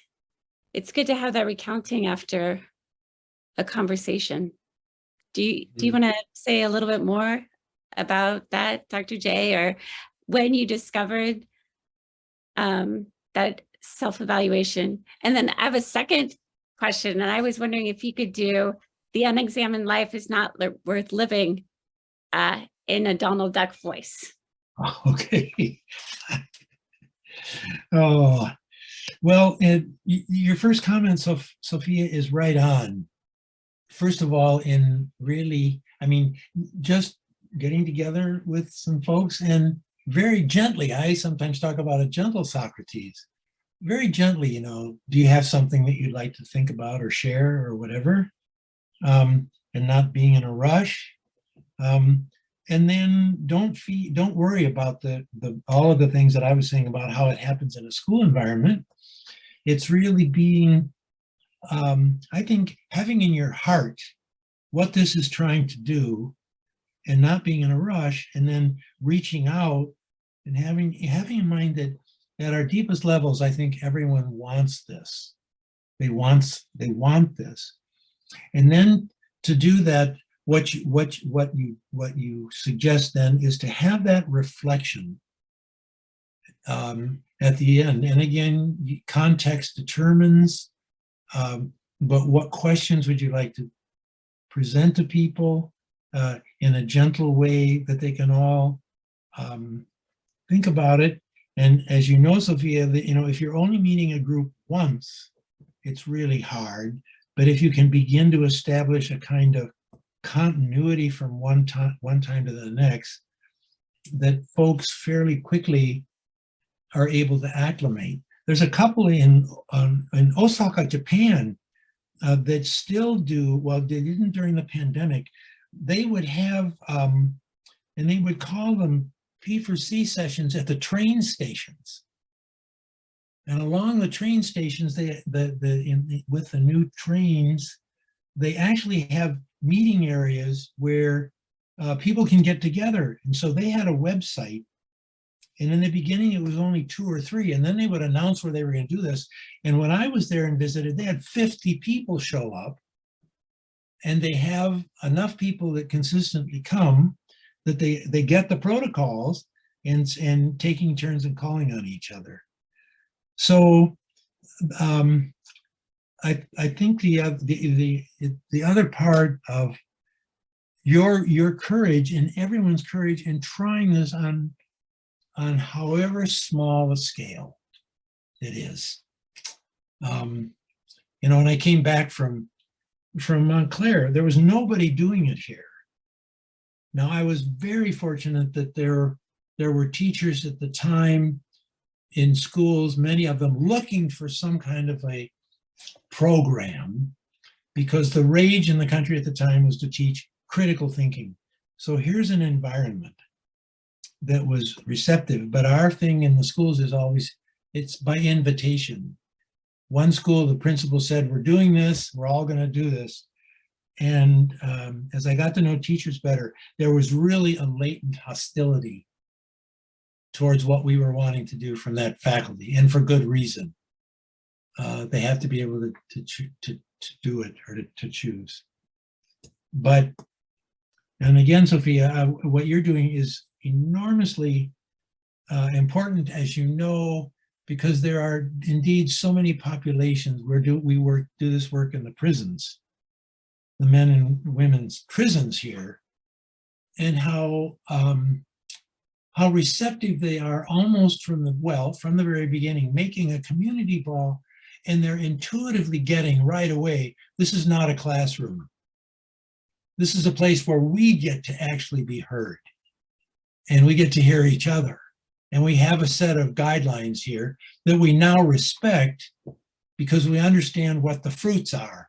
It's good to have that recounting after a conversation. Do you want to say a little bit more about that, Dr. J, or when you discovered that self-evaluation? And then I have a second question, and I was wondering if you could do the unexamined life is not worth living in a Donald Duck voice.
Okay. Oh, well, your first comment, Sophia, is right on. First of all, in really, I mean, just getting together with some folks and very gently, I sometimes talk about a gentle Socrates, very gently, you know, do you have something that you'd like to think about or share or whatever? And not being in a rush. And then don't worry about all of the things that I was saying about how it happens in a school environment. It's really being, I think, having in your heart what this is trying to do and not being in a rush, and then reaching out and having in mind that at our deepest levels, I think everyone wants this. They want this. And then to do that, what you suggest then is to have that reflection at the end. And again, context determines, but what questions would you like to present to people in a gentle way that they can all think about it. And as you know, Sophia, you know, if you're only meeting a group once, it's really hard. But if you can begin to establish a kind of continuity from one time to the next, that folks fairly quickly are able to acclimate. There's a couple in Osaka, Japan, that still do, well, they didn't during the pandemic. They would have, and they would call them P4C sessions at the train stations. And along the train stations, with the new trains, they actually have meeting areas where people can get together. And so they had a website. And in the beginning, it was only 2 or 3. And then they would announce where they were going to do this. And when I was there and visited, they had 50 people show up. And they have enough people that consistently come that they get the protocols and taking turns and calling on each other. So I think the other part of your courage and everyone's courage in trying this on however small a scale it is. You know, when I came back from Montclair, there was nobody doing it here. Now, I was very fortunate that there were teachers at the time in schools, many of them looking for some kind of a program, because the rage in the country at the time was to teach critical thinking. So here's an environment that was receptive, but our thing in the schools is always, it's by invitation. One school, the principal said, we're doing this, we're all gonna do this. And as I got to know teachers better, there was really a latent hostility towards what we were wanting to do from that faculty, and for good reason. they have to be able to do it or to choose. But, and again, Sophia, what you're doing is enormously important, as you know, because there are indeed so many populations where do this work in the prisons, the men and women's prisons here, and how receptive they are almost from the very beginning, making a community ball, and they're intuitively getting right away, this is not a classroom. This is a place where we get to actually be heard, and we get to hear each other. And we have a set of guidelines here that we now respect because we understand what the fruits are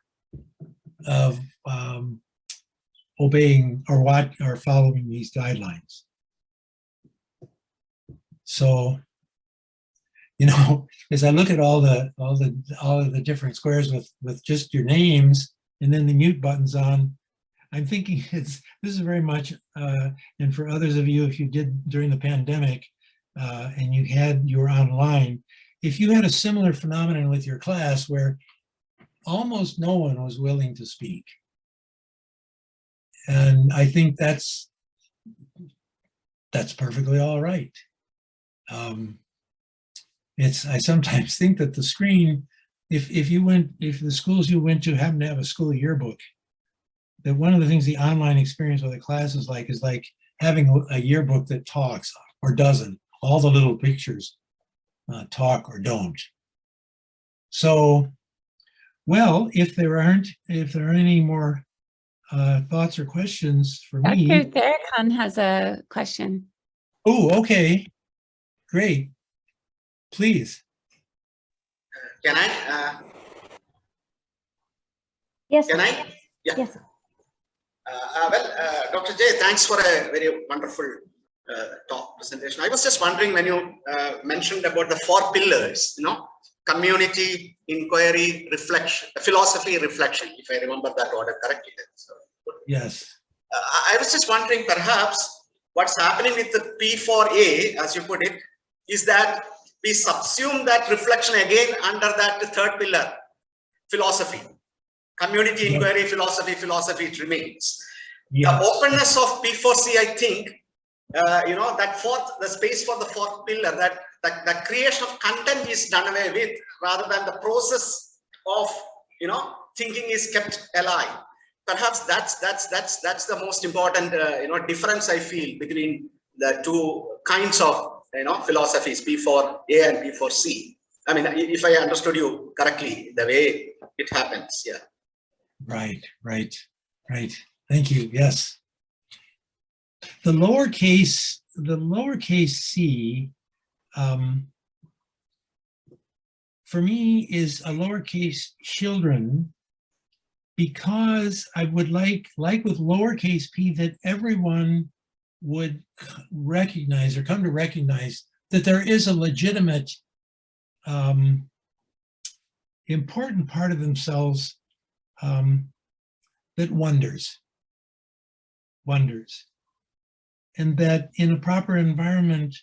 of obeying or following these guidelines. So, you know, as I look at all of the different squares with just your names and then the mute buttons on, I'm thinking this is very much, and for others of you, if you did during the pandemic, and you were online, if you had a similar phenomenon with your class where almost no one was willing to speak. And I think that's perfectly all right. I sometimes think that the screen, if the schools you went to happen to have a school yearbook, that one of the things the online experience with a class is like having a yearbook that talks or doesn't. All the little pictures talk or don't. So, well, if there aren't any more thoughts or questions for me.
Dr. Therakan has a question.
Oh, okay, great. Please.
Can I?
Yes.
Can I? Yeah.
Yes.
Dr. Jay, thanks for a very wonderful talk presentation. I was just wondering when you mentioned about the 4 pillars, community, inquiry, reflection, philosophy, reflection, if I remember that order correctly. So,
yes.
I was just wondering perhaps what's happening with the P4A, as you put it, is that we subsume that reflection again under that 3rd pillar, philosophy. Community, inquiry, philosophy, it remains. Yes. The openness of P4C, I think, the space for the 4th pillar, that the creation of content is done away with, rather than the process of thinking is kept alive. Perhaps that's the most important difference I feel between the 2 kinds of philosophies, P4A and P4C. I mean, if I understood you correctly, the way it happens, yeah.
Right. Thank you. Yes. The lowercase c, for me, is a lowercase children, because I would like with lowercase p, that everyone would recognize or come to recognize that there is a legitimate, important part of themselves that wonders. And that in a proper environment,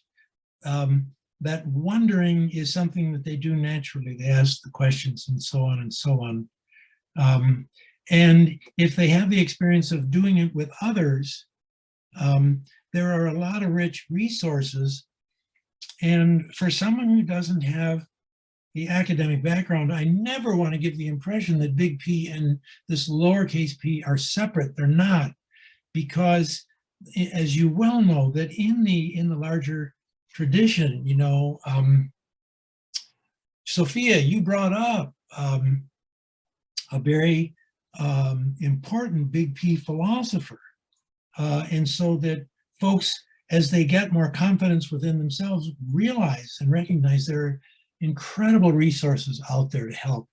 that wondering is something that they do naturally. They ask the questions and so on and so on. And if they have the experience of doing it with others, there are a lot of rich resources. And for someone who doesn't have the academic background, I never want to give the impression that big P and this lowercase p are separate. They're not, because as you well know, that in the larger tradition, Sophia, you brought up a very important big P philosopher. And so that folks, as they get more confidence within themselves, realize and recognize there are incredible resources out there to help.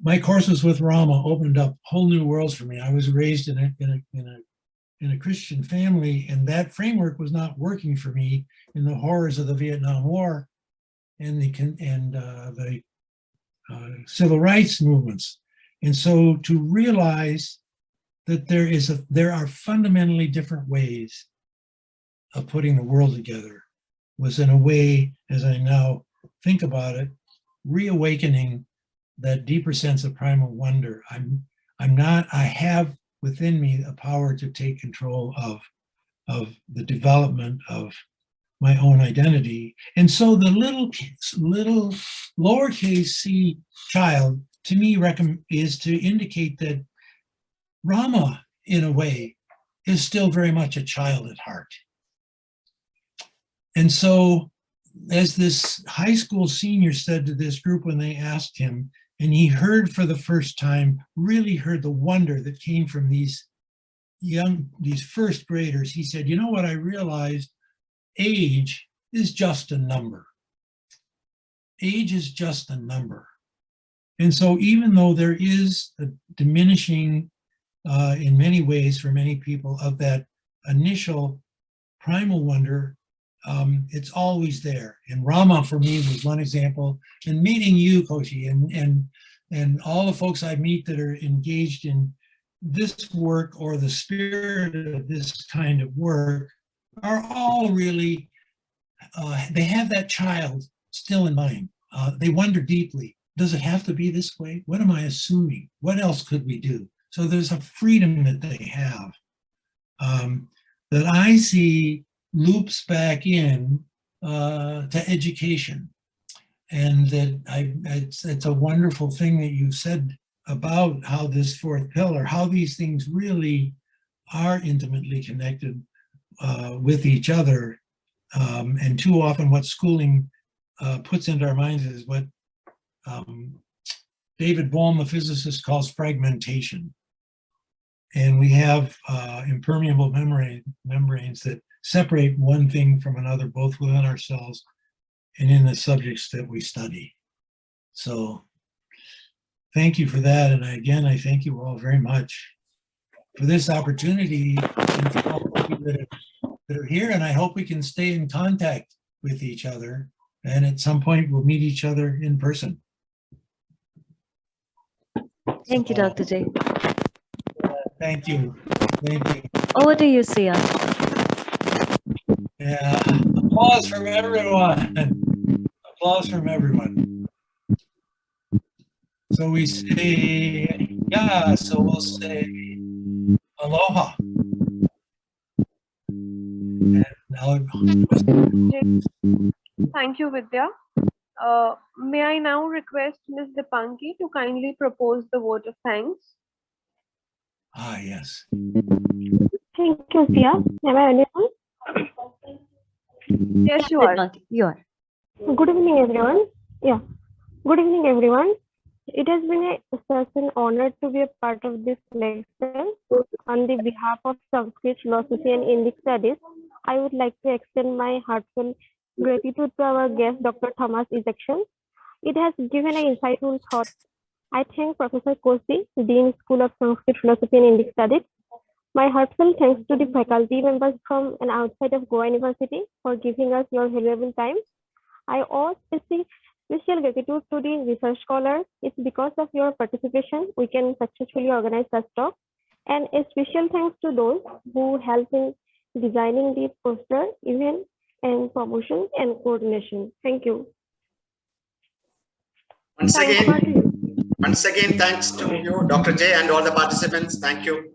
My courses with Rama opened up whole new worlds for me. I was raised in a Christian family, and that framework was not working for me in the horrors of the Vietnam War and the civil rights movements. And so to realize that there are fundamentally different ways of putting the world together was, in a way, as I now think about it, reawakening that deeper sense of primal wonder. I have within me a power to take control of the development of my own identity. And so the little lowercase c child to me is to indicate that Rama, in a way, is still very much a child at heart. And so as this high school senior said to this group when they asked him, and he heard for the first time, really heard the wonder that came from these first graders, he said, you know what I realized? Age is just a number. Age is just a number. And so even though there is a diminishing in many ways for many people of that initial primal wonder, it's always there. And Rama for me was one example. And meeting you, Koshi, and all the folks I meet that are engaged in this work or the spirit of this kind of work are all really, they have that child still in mind. They wonder deeply, does it have to be this way? What am I assuming? What else could we do? So there's a freedom that they have that I see loops back in to education. And that it's a wonderful thing that you said about how this fourth pillar, how these things really are intimately connected with each other. And too often what schooling puts into our minds is what David Bohm, the physicist, calls fragmentation. And we have impermeable membranes that separate one thing from another, both within ourselves and in the subjects that we study. So thank you for that. And again, I thank you all very much for this opportunity and for all of you that are here. And I hope we can stay in contact with each other. And at some point we'll meet each other in person.
Thank you, Dr. J.
Thank you. Thank you.
Over to you, Sia.
Yeah, applause from everyone. Applause from everyone. So we say, yeah, so we'll say aloha. And now,
Thank you, Vidya. May I now request Ms. Dipanki to kindly propose the vote of thanks?
yes.
Thank you, Sia. Am I audible?
Yes, you are.
You are.
Good evening, everyone. Yeah. Good evening, everyone. It has been such an honor to be a part of this lecture. On the behalf of Sanskrit, philosophy, and Indic Studies, I would like to extend my heartfelt gratitude to our guest, Dr. Thomas Isaacson. It has given an insightful thought. I thank Professor Kosi, Dean, School of Sanskrit, Philosophy, and Indic Studies. My heartfelt thanks to the faculty members from and outside of Goa University for giving us your valuable time. I also special gratitude to the research scholars. It's because of your participation we can successfully organize such talk. And a special thanks to those who helped in designing the poster, event, and promotion and coordination. Thank you.
Once again, thanks to you, Dr. J, and all the participants. Thank you.